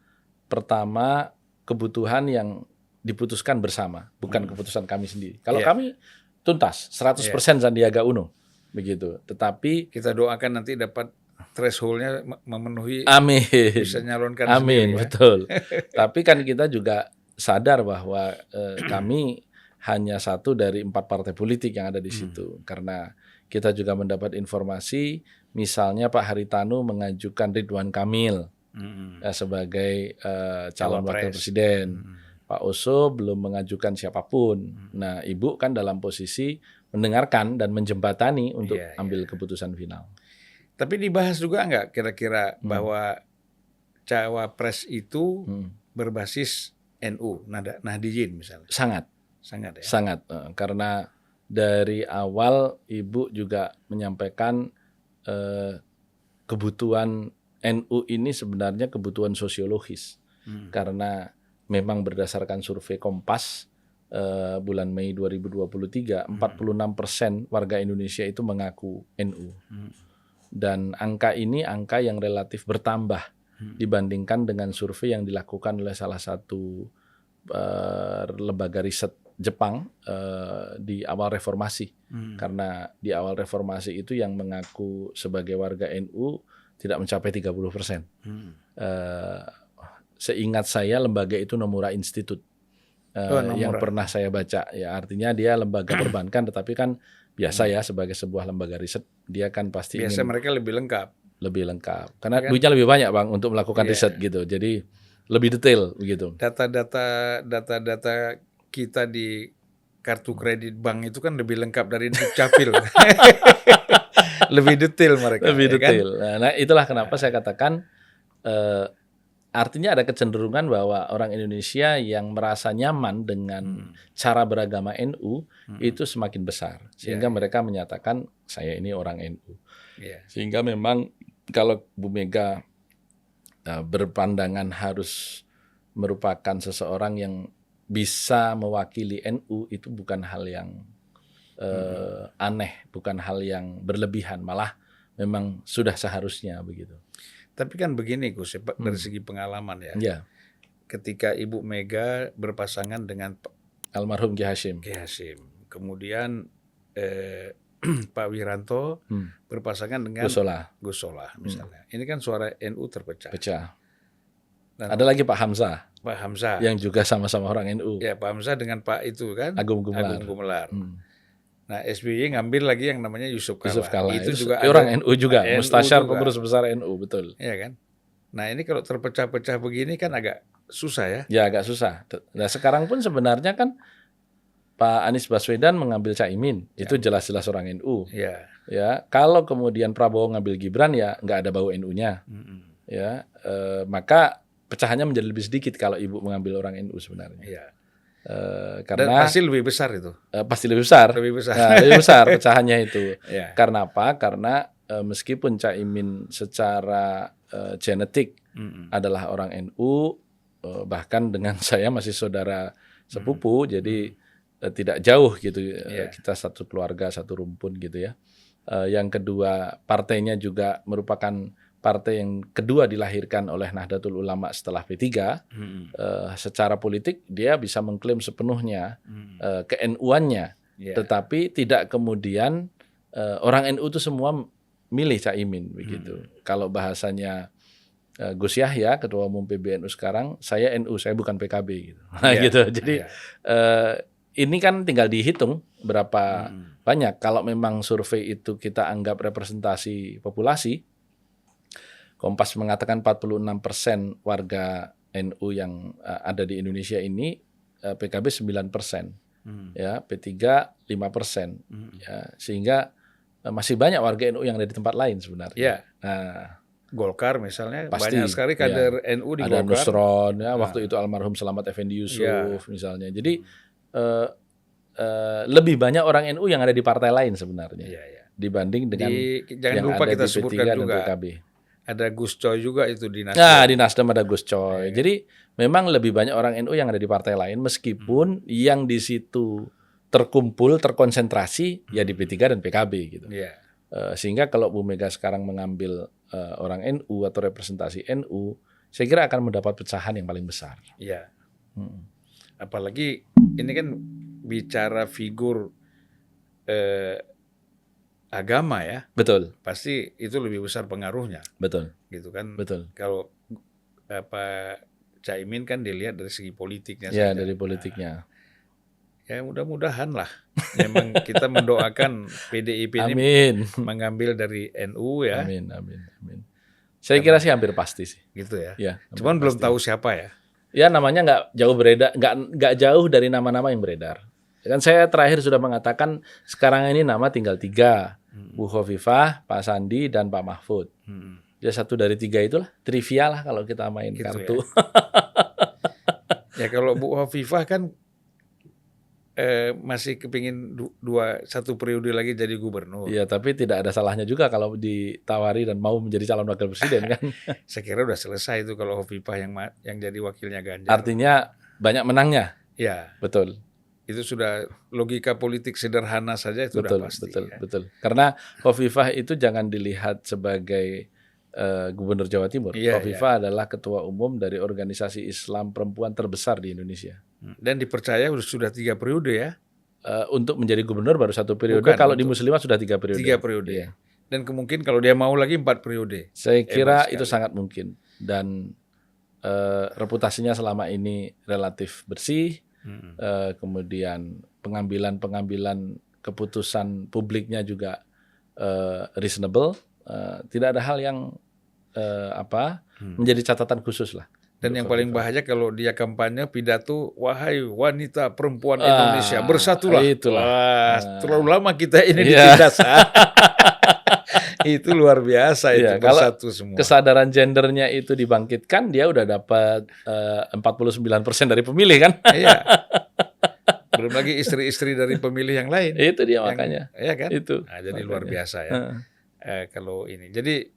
A: pertama kebutuhan yang diputuskan bersama, bukan keputusan kami sendiri. Kalau kami tuntas 100% Sandiaga Uno begitu. Tetapi
B: kita doakan nanti dapat threshold-nya memenuhi.
A: Amin.
B: Bisa nyalonkan
A: Amin,
B: sendiri.
A: Betul. Tapi kan kita juga sadar bahwa kami hanya satu dari 4 partai politik yang ada di situ. Karena kita juga mendapat informasi, misalnya Pak Haritanu mengajukan Ridwan Kamil sebagai calon wakil presiden. Pak Oso belum mengajukan siapapun. Nah, Ibu kan dalam posisi mendengarkan dan menjembatani untuk ambil keputusan final.
B: Tapi dibahas juga nggak kira-kira bahwa cawapres itu berbasis NU, Nahdliyin misalnya?
A: Sangat ya. Sangat. Karena dari awal Ibu juga menyampaikan kebutuhan NU ini sebenarnya kebutuhan sosiologis. Karena memang berdasarkan survei Kompas bulan Mei 2023, 46% warga Indonesia itu mengaku NU. Dan angka ini angka yang relatif bertambah dibandingkan dengan survei yang dilakukan oleh salah satu lembaga riset Jepang di awal reformasi. Karena di awal reformasi itu yang mengaku sebagai warga NU tidak mencapai 30%. Seingat saya lembaga itu Nomura Institute yang pernah saya baca. Ya, artinya dia lembaga perbankan, tetapi kan biasa ya sebagai sebuah lembaga riset dia kan pasti
B: biasa mereka lebih lengkap.
A: Karena
B: kan?
A: Duitnya lebih banyak Bang untuk melakukan riset gitu. Jadi lebih detail begitu.
B: Data kita di kartu kredit bank itu kan lebih lengkap dari Dukcapil. Lebih detail mereka.
A: Lebih detail.
B: Kan?
A: Nah, itulah kenapa saya katakan artinya ada kecenderungan bahwa orang Indonesia yang merasa nyaman dengan cara beragama NU itu semakin besar. Sehingga mereka menyatakan saya ini orang NU. Sehingga memang kalau Bu Mega berpandangan harus merupakan seseorang yang bisa mewakili NU, itu bukan hal yang aneh, bukan hal yang berlebihan, malah memang sudah seharusnya begitu.
B: Tapi kan begini Gus, dari segi pengalaman ya. Ketika Ibu Mega berpasangan dengan
A: almarhum Ki Hasyim.
B: Kemudian Pak Wiranto berpasangan dengan Gus Solah misalnya. Ini kan suara NU terpecah. Dan
A: ada lagi Pak Hamzah. Yang juga sama-sama orang NU.
B: Ya, Pak Hamzah dengan Pak itu kan Agung Gumelar. Nah, SBY ngambil lagi yang namanya Yusuf Kalla. Itu juga
A: orang NU juga, Mustasyar Pengurus Besar NU, betul.
B: Iya kan? Nah, ini kalau terpecah-pecah begini kan agak susah ya.
A: Ya, agak susah. Nah, sekarang pun sebenarnya kan Pak Anies Baswedan mengambil Caimin, itu jelas-jelas orang NU. Ya, kalau kemudian Prabowo ngambil Gibran, ya nggak ada bau NU-nya. Ya, maka pecahannya menjadi lebih sedikit kalau Ibu mengambil orang NU sebenarnya. Karena
B: dan pasti lebih besar itu.
A: Pasti lebih besar. Nah, lebih besar pecahannya itu. Karena apa? Karena meskipun Caimin secara genetik adalah orang NU, bahkan dengan saya masih saudara sepupu, jadi tidak jauh gitu. Kita satu keluarga, satu rumpun gitu ya. Yang kedua, partainya juga merupakan partai yang kedua dilahirkan oleh Nahdlatul Ulama setelah P3. Secara politik dia bisa mengklaim sepenuhnya ke-NU-annya, tetapi tidak kemudian orang NU itu semua milih Caimin begitu. Kalau bahasanya Gus Yahya, Ketua Umum PBNU sekarang, saya NU, saya bukan PKB gitu. Gitu. Jadi ini kan tinggal dihitung berapa banyak. Kalau memang survei itu kita anggap representasi populasi, Kompas mengatakan 46% warga NU yang ada di Indonesia ini, PKB 9%, ya, P3 5%, ya, sehingga masih banyak warga NU yang ada di tempat lain sebenarnya. Nah,
B: Golkar misalnya, pasti, banyak sekali kader NU di
A: ada
B: Golkar.
A: Nusron, ya, waktu itu almarhum Selamat Effendi Yusuf misalnya. Jadi lebih banyak orang NU yang ada di partai lain sebenarnya dibanding dengan
B: jangan
A: yang
B: lupa
A: ada
B: kita
A: di P3
B: sebutkan
A: dan
B: juga
A: PKB.
B: Ada Gus Coy juga itu di Nasdem.
A: Nah, di Nasdem ada Gus Coy. Jadi memang lebih banyak orang NU yang ada di partai lain, meskipun yang di situ terkumpul, terkonsentrasi ya di P3 dan PKB gitu. Sehingga kalau Bu Mega sekarang mengambil orang NU atau representasi NU, saya kira akan mendapat pecahan yang paling besar.
B: Apalagi ini kan bicara figur agama ya.
A: Betul.
B: Pasti itu lebih besar pengaruhnya.
A: Betul.
B: Gitu kan.
A: Betul.
B: Kalau Caimin kan dilihat dari segi politiknya
A: saja.
B: Ya,
A: dari politiknya.
B: Ya mudah-mudahan lah. Memang kita mendoakan PDIP ini mengambil dari NU ya.
A: Amin. Saya kira sih hampir pasti sih.
B: Gitu ya.
A: pasti.
B: Cuman belum tahu siapa ya.
A: Ya, namanya nggak jauh beredar, nggak jauh dari nama-nama yang beredar. Kan saya terakhir sudah mengatakan sekarang ini nama tinggal 3, Bu Khofifah, Pak Sandi, dan Pak Mahfud. Ya, satu dari 3 itulah trivia lah kalau kita main gitu kartu.
B: Ya kalau Bu Khofifah kan masih kepingin satu periode lagi jadi gubernur.
A: Iya, tapi tidak ada salahnya juga kalau ditawari dan mau menjadi calon wakil presiden kan.
B: Saya kira udah selesai itu kalau Khofifah yang jadi wakilnya Ganjar.
A: Artinya banyak menangnya.
B: Ya,
A: betul.
B: Itu sudah logika politik sederhana saja itu
A: betul,
B: udah pasti.
A: Betul. Karena Khofifah itu jangan dilihat sebagai Gubernur Jawa Timur.
B: Iya,
A: Khofifah adalah ketua umum dari organisasi Islam perempuan terbesar di Indonesia.
B: Dan dipercaya sudah 3 periode ya?
A: Untuk menjadi gubernur baru 1 periode.
B: Bukan,
A: Kalau di Muslimah sudah 3 periode.
B: 3 periode.
A: Iya.
B: Dan kemungkinan kalau dia mau lagi 4 periode.
A: Saya kira
B: Hebat
A: itu
B: sekali.
A: sangat mungkin. Dan reputasinya selama ini relatif bersih. Kemudian pengambilan keputusan publiknya juga reasonable. Tidak ada hal yang menjadi catatan khusus lah.
B: Dan yang paling bahaya kalau dia kampanye pidato, wahai wanita perempuan Indonesia bersatulah.
A: Itulah.
B: Wah, terlalu lama kita ini ditindas. Itu luar biasa itu, bersatu semua.
A: Kesadaran gendernya itu dibangkitkan, dia udah dapat 49% dari pemilih kan?
B: Iya. Belum lagi istri-istri dari pemilih yang lain.
A: Itu dia makanya.
B: Iya kan?
A: Itu.
B: Nah, jadi luar biasa ya. Kalau ini. Jadi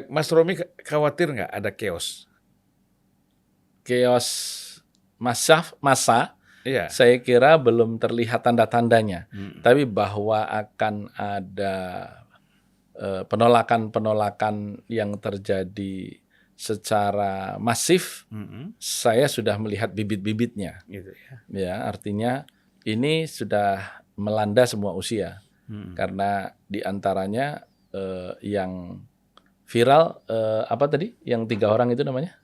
B: Mas Romi khawatir nggak ada chaos?
A: Chaos massa,
B: Iya.
A: saya kira belum terlihat tanda-tandanya. Tapi bahwa akan ada penolakan-penolakan yang terjadi secara masif, saya sudah melihat bibit-bibitnya.
B: Gitu ya.
A: Ya, artinya ini sudah melanda semua usia. Karena diantaranya yang viral apa tadi? Yang 3 orang itu namanya?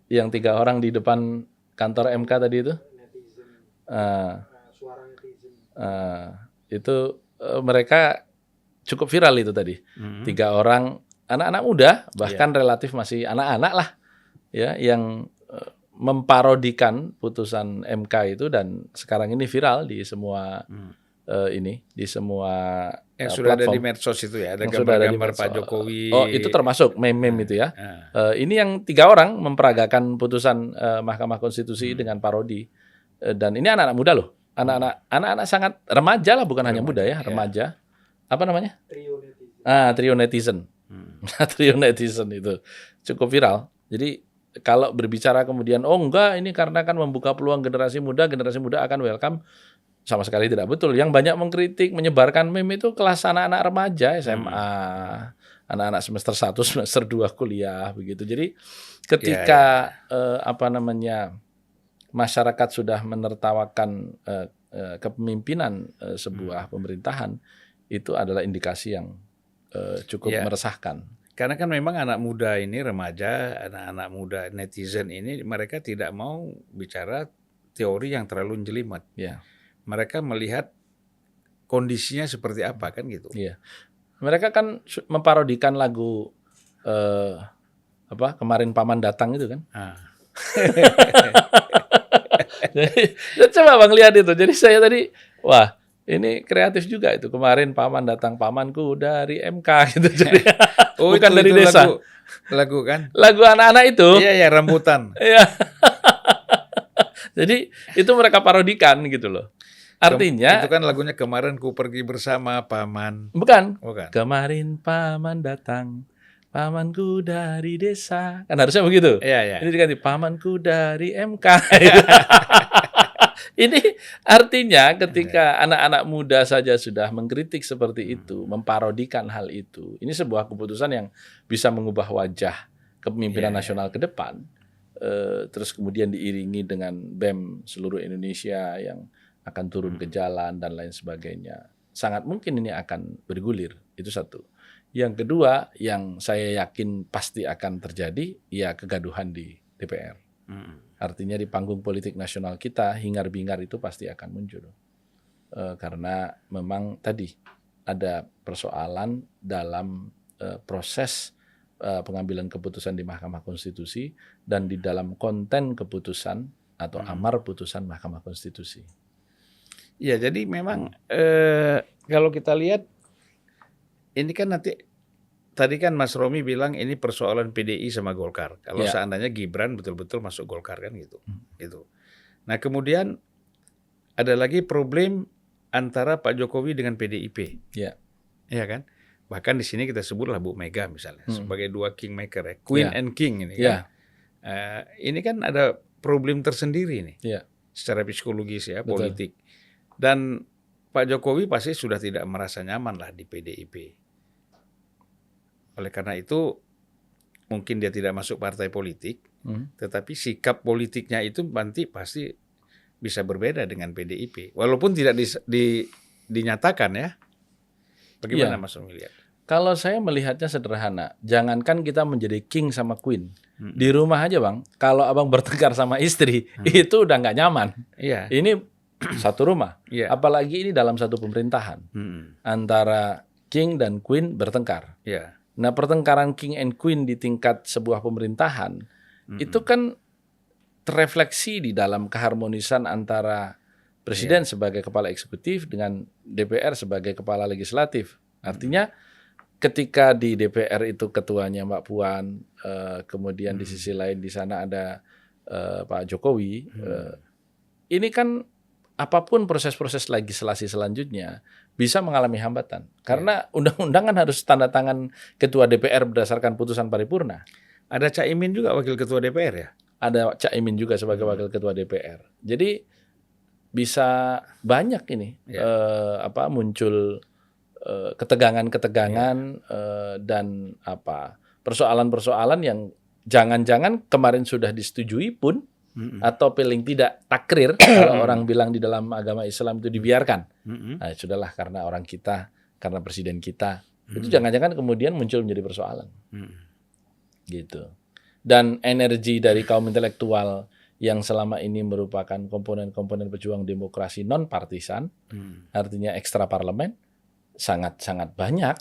A: Yang 3 orang di depan kantor MK tadi itu?
C: Suara netizen.
A: Itu mereka cukup viral itu tadi. 3 orang anak-anak muda, bahkan relatif masih anak-anak lah, ya, yang memparodikan putusan MK itu dan sekarang ini viral di semua di semua
B: yang sudah
A: platform.
B: ada di medsos itu ya, ada
A: Yang sudah ada di
B: gambar-gambar Pak
A: medsos.
B: Jokowi.
A: Oh, itu termasuk meme-meme itu ya. Ini yang 3 orang memperagakan putusan Mahkamah Konstitusi dengan parodi. Dan ini anak-anak muda loh. Anak-anak sangat remaja lah, bukan hanya muda ya, remaja. Apa namanya?
C: Trio netizen.
A: Trio netizen. Trio netizen itu cukup viral. Jadi kalau berbicara kemudian, oh enggak, ini karena kan membuka peluang generasi muda akan welcome, sama sekali tidak betul. Yang banyak mengkritik, menyebarkan meme itu kelas anak-anak remaja, SMA, anak-anak semester 1, semester 2 kuliah begitu. Jadi ketika masyarakat sudah menertawakan kepemimpinan sebuah pemerintahan, itu adalah indikasi yang cukup meresahkan.
B: Karena kan memang anak muda ini, remaja, anak-anak muda netizen ini, mereka tidak mau bicara teori yang terlalu jelimet.
A: Ya.
B: Mereka melihat kondisinya seperti apa kan gitu.
A: Iya. Mereka kan memparodikan lagu kemarin Paman Datang itu kan. Jadi, coba Bang lihat itu. Jadi saya tadi, wah, ini kreatif juga itu. Kemarin Paman Datang, pamanku dari MK gitu. Jadi bukan dari desa.
B: Lagu kan?
A: Lagu anak-anak itu.
B: Iya, rambutan.
A: Iya. Jadi itu mereka parodikan gitu loh. Artinya
B: itu kan lagunya Kemarin Ku Pergi Bersama Paman.
A: Bukan.
B: Bukan.
A: Kemarin Paman Datang, pamanku dari desa. Kan harusnya begitu.
B: Iya.
A: Ini diganti pamanku dari MK. Ini artinya ketika anak-anak muda saja sudah mengkritik seperti itu, memparodikan hal itu. Ini sebuah keputusan yang bisa mengubah wajah kepemimpinan nasional ke depan. Terus kemudian diiringi dengan BEM seluruh Indonesia yang akan turun ke jalan dan lain sebagainya. Sangat mungkin ini akan bergulir. Itu satu. Yang kedua, yang saya yakin pasti akan terjadi, ya kegaduhan di DPR. Artinya di panggung politik nasional kita, hingar-bingar itu pasti akan muncul. Karena memang tadi ada persoalan dalam proses pengambilan keputusan di Mahkamah Konstitusi dan di dalam konten keputusan atau amar putusan Mahkamah Konstitusi.
B: Ya, jadi memang kalau kita lihat ini kan nanti tadi kan Mas Romi bilang ini persoalan PDI sama Golkar. Kalau seandainya Gibran betul-betul masuk Golkar kan gitu. Gitu. Nah, kemudian ada lagi problem antara Pak Jokowi dengan PDIP.
A: Ya.
B: Iya kan? Bahkan di sini kita sebutlah Bu Mega misalnya sebagai 2 kingmaker ya. Queen and King ini kan. Ini kan ada problem tersendiri nih. Secara psikologis ya, politik. Dan Pak Jokowi pasti sudah tidak merasa nyaman lah di PDIP. Oleh karena itu mungkin dia tidak masuk partai politik, tetapi sikap politiknya itu nanti pasti bisa berbeda dengan PDIP. Walaupun tidak dinyatakan ya. Bagaimana Mas Romi lihat?
A: Kalau saya melihatnya sederhana, jangankan kita menjadi king sama queen. Di rumah aja Bang, kalau abang bertengkar sama istri, itu udah nggak nyaman.
B: Iya.
A: Ini satu rumah,
B: Iya.
A: apalagi ini dalam satu pemerintahan. Antara king dan queen bertengkar.
B: Iya.
A: Nah pertengkaran king and queen di tingkat sebuah pemerintahan, itu kan terefleksi di dalam keharmonisan antara presiden sebagai kepala eksekutif dengan DPR sebagai kepala legislatif. Artinya ketika di DPR itu ketuanya Mbak Puan, kemudian di sisi lain di sana ada Pak Jokowi, ini kan apapun proses-proses legislasi selanjutnya bisa mengalami hambatan. Karena undang-undang kan harus tanda tangan ketua DPR berdasarkan putusan paripurna.
B: Ada Caimin juga wakil ketua DPR ya?
A: Ada Caimin juga sebagai wakil ketua DPR. Jadi bisa banyak ini muncul ketegangan-ketegangan dan persoalan-persoalan yang jangan-jangan kemarin sudah disetujui pun atau paling tidak takrir kalau orang bilang di dalam agama Islam itu dibiarkan. Nah, sudahlah karena orang kita, karena presiden kita. Itu jangan-jangan kemudian muncul menjadi persoalan. Gitu. Dan energi dari kaum intelektual yang selama ini merupakan komponen-komponen pejuang demokrasi non partisan, artinya ekstra parlemen, sangat-sangat banyak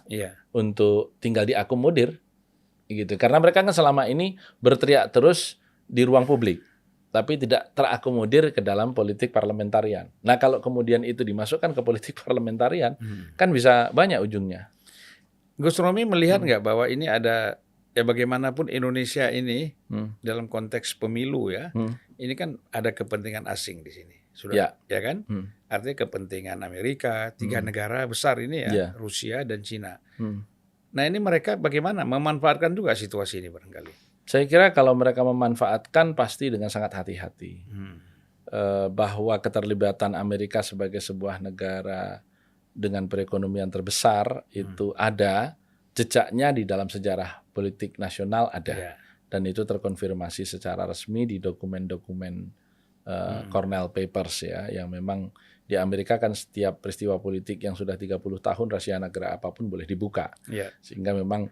A: untuk tinggal diakomodir gitu. Karena mereka kan selama ini berteriak terus di ruang publik tapi tidak terakomodir ke dalam politik parlementarian. Nah, kalau kemudian itu dimasukkan ke politik parlementarian kan bisa banyak ujungnya.
B: Gus Romi melihat nggak bahwa ini ada bagaimanapun Indonesia ini dalam konteks pemilu ya, ini kan ada kepentingan asing di sini. Sudah ya kan? Artinya kepentingan Amerika, 3 negara besar ini ya, Rusia dan Cina. Nah, ini mereka bagaimana memanfaatkan juga situasi ini barangkali?
A: Saya kira kalau mereka memanfaatkan pasti dengan sangat hati-hati. Bahwa keterlibatan Amerika sebagai sebuah negara dengan perekonomian terbesar itu ada, jejaknya di dalam sejarah politik nasional ada. Dan itu terkonfirmasi secara resmi di dokumen-dokumen Cornell Papers ya, yang memang di Amerika kan setiap peristiwa politik yang sudah 30 tahun rahasia negara apapun boleh dibuka. Sehingga memang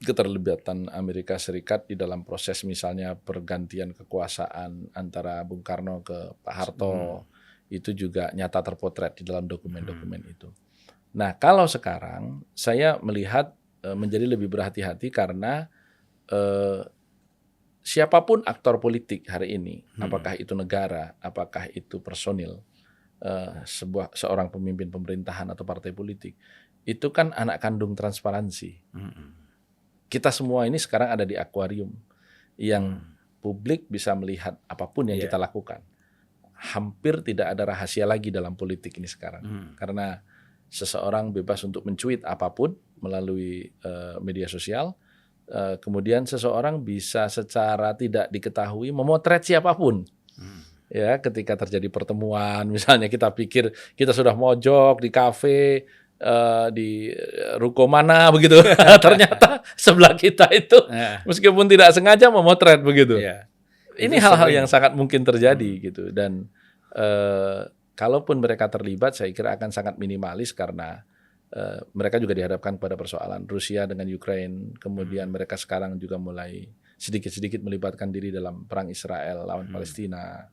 A: keterlibatan Amerika Serikat di dalam proses misalnya pergantian kekuasaan antara Bung Karno ke Pak Harto itu juga nyata terpotret di dalam dokumen-dokumen itu. Nah, kalau sekarang saya melihat menjadi lebih berhati-hati karena siapapun aktor politik hari ini, apakah itu negara, apakah itu personil, seorang pemimpin pemerintahan atau partai politik, itu kan anak kandung transparansi. Kita semua ini sekarang ada di akuarium yang publik bisa melihat apapun yang kita lakukan. Hampir tidak ada rahasia lagi dalam politik ini sekarang, karena seseorang bebas untuk mencuit apapun melalui media sosial. Kemudian seseorang bisa secara tidak diketahui memotret siapapun. Ya, ketika terjadi pertemuan, misalnya kita pikir kita sudah mojok di kafe, di ruko mana begitu, ternyata sebelah kita itu meskipun tidak sengaja memotret begitu. Ini hal-hal yang sangat mungkin terjadi gitu, dan kalaupun mereka terlibat, saya kira akan sangat minimalis karena mereka juga dihadapkan pada persoalan Rusia dengan Ukraine, kemudian mereka sekarang juga mulai sedikit-sedikit melibatkan diri dalam perang Israel lawan Palestina,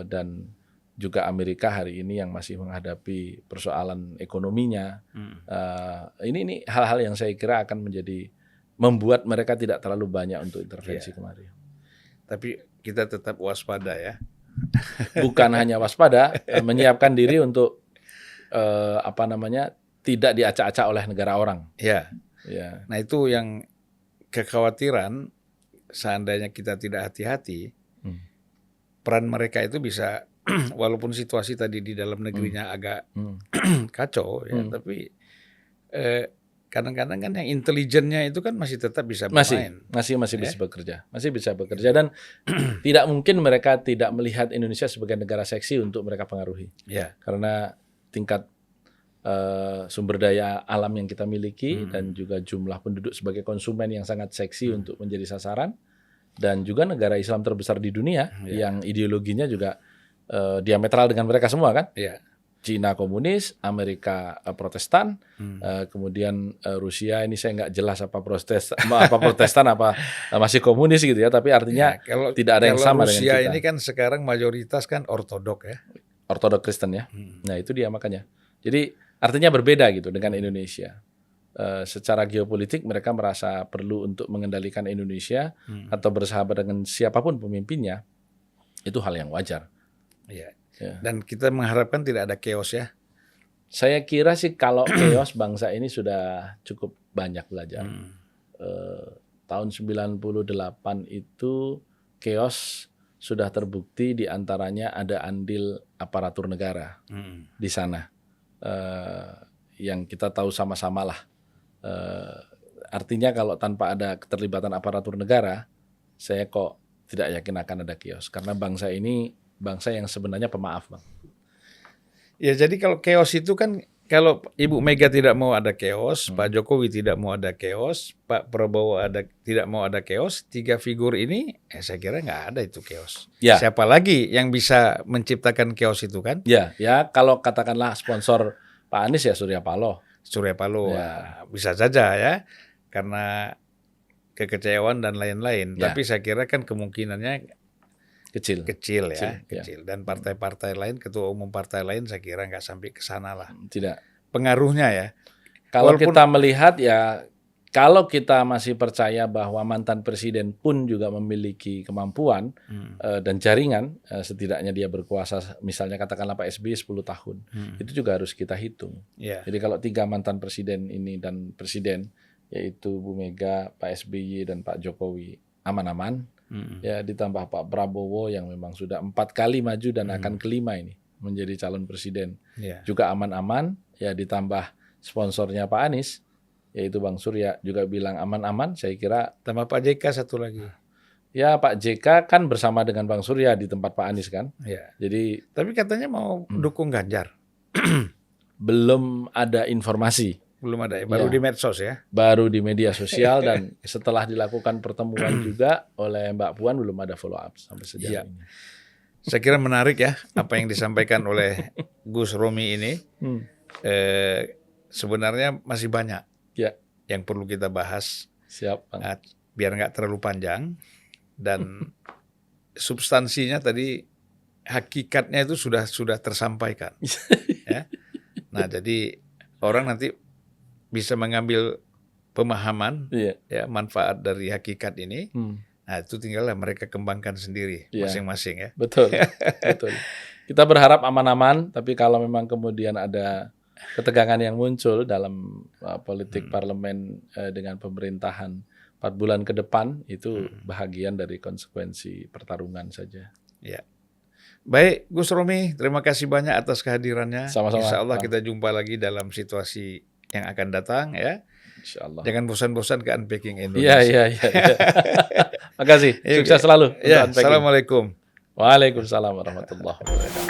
A: dan juga Amerika hari ini yang masih menghadapi persoalan ekonominya. Ini hal-hal yang saya kira akan membuat mereka tidak terlalu banyak untuk intervensi kemari.
B: Tapi kita tetap waspada ya.
A: Bukan hanya waspada, menyiapkan diri untuk tidak diacak-acak oleh negara orang.
B: Nah, itu yang kekhawatiran seandainya kita tidak hati-hati, peran mereka itu bisa walaupun situasi tadi di dalam negerinya agak kacau ya, tapi kadang-kadang kan yang intelijennya itu kan masih tetap bisa bermain.
A: Masih bisa bekerja, dan tidak mungkin mereka tidak melihat Indonesia sebagai negara seksi untuk mereka pengaruhi. Karena tingkat sumber daya alam yang kita miliki dan juga jumlah penduduk sebagai konsumen yang sangat seksi untuk menjadi sasaran, dan juga negara Islam terbesar di dunia yang ideologinya juga diametral dengan mereka semua kan. Cina komunis, Amerika Protestan, kemudian Rusia ini saya nggak jelas apa Protestan apa masih komunis gitu ya, tapi artinya tidak ada yang sama dengan kita.
B: Rusia ini kan sekarang mayoritas kan ortodok ya.
A: Ortodok Kristen ya. Nah itu dia makanya. Jadi artinya berbeda gitu dengan Indonesia. Secara geopolitik mereka merasa perlu untuk mengendalikan Indonesia atau bersahabat dengan siapapun pemimpinnya, itu hal yang wajar.
B: Iya. Dan kita mengharapkan tidak ada chaos ya.
A: Saya kira sih kalau chaos bangsa ini sudah cukup banyak belajar. Tahun 98 itu chaos sudah terbukti, diantaranya ada andil aparatur negara di sana. Yang kita tahu sama-sama lah. Artinya kalau tanpa ada keterlibatan aparatur negara, saya kok tidak yakin akan ada chaos. Karena bangsa ini bangsa yang sebenarnya pemaaf, Bang.
B: Ya jadi kalau chaos itu kan, kalau Ibu Mega tidak mau ada chaos, Pak Jokowi tidak mau ada chaos, Pak Prabowo tidak mau ada chaos, tiga figur ini saya kira nggak ada itu chaos. Siapa lagi yang bisa menciptakan chaos itu kan?
A: Ya kalau katakanlah sponsor Pak Anies ya Surya Paloh.
B: Bisa saja ya, karena kekecewaan dan lain-lain. Tapi saya kira kan kemungkinannya kecil. Dan partai-partai lain, ketua umum partai lain saya kira nggak sampai ke sana lah.
A: Tidak.
B: Pengaruhnya ya.
A: Kalau kita melihat ya, kalau kita masih percaya bahwa mantan presiden pun juga memiliki kemampuan dan jaringan, setidaknya dia berkuasa, misalnya katakanlah Pak SBY 10 tahun, itu juga harus kita hitung. Jadi kalau 3 mantan presiden ini dan presiden, yaitu Bu Mega, Pak SBY dan Pak Jokowi aman-aman, ya ditambah Pak Prabowo yang memang sudah 4 kali maju dan akan kelima ini menjadi calon presiden, juga aman-aman, ya ditambah sponsornya Pak Anies, yaitu Bang Surya juga bilang aman-aman, saya kira.
B: Tambah Pak JK satu lagi.
A: Ya Pak JK kan bersama dengan Bang Surya di tempat Pak Anies kan. Jadi
B: tapi katanya mau dukung Ganjar.
A: Belum ada informasi.
B: Belum ada, baru di medsos ya.
A: Baru di media sosial, dan setelah dilakukan pertemuan juga oleh Mbak Puan belum ada follow up sampai sejauh ini.
B: Saya kira menarik ya apa yang disampaikan oleh Gus Romi ini. Sebenarnya masih banyak yang perlu kita bahas.
A: Siap, Bang.
B: Biar nggak terlalu panjang, dan substansinya tadi, hakikatnya itu sudah tersampaikan. Ya. Nah jadi orang nanti bisa mengambil pemahaman, ya, manfaat dari hakikat ini. Nah itu tinggallah mereka kembangkan sendiri masing-masing ya.
A: Betul. Kita berharap aman-aman, tapi kalau memang kemudian ada ketegangan yang muncul dalam politik parlemen dengan pemerintahan 4 bulan ke depan, itu bahagian dari konsekuensi pertarungan saja.
B: Ya. Baik, Gus Romi, terima kasih banyak atas kehadirannya.
A: Sama-sama.
B: Insya Allah kita jumpa lagi dalam situasi yang akan datang ya.
A: Insya Allah.
B: Jangan bosan-bosan ke Unpacking Indonesia.
A: Iya. Makasih. Sukses selalu.
B: Ya, Assalamualaikum.
A: Waalaikumsalam warahmatullahi wabarakatuh.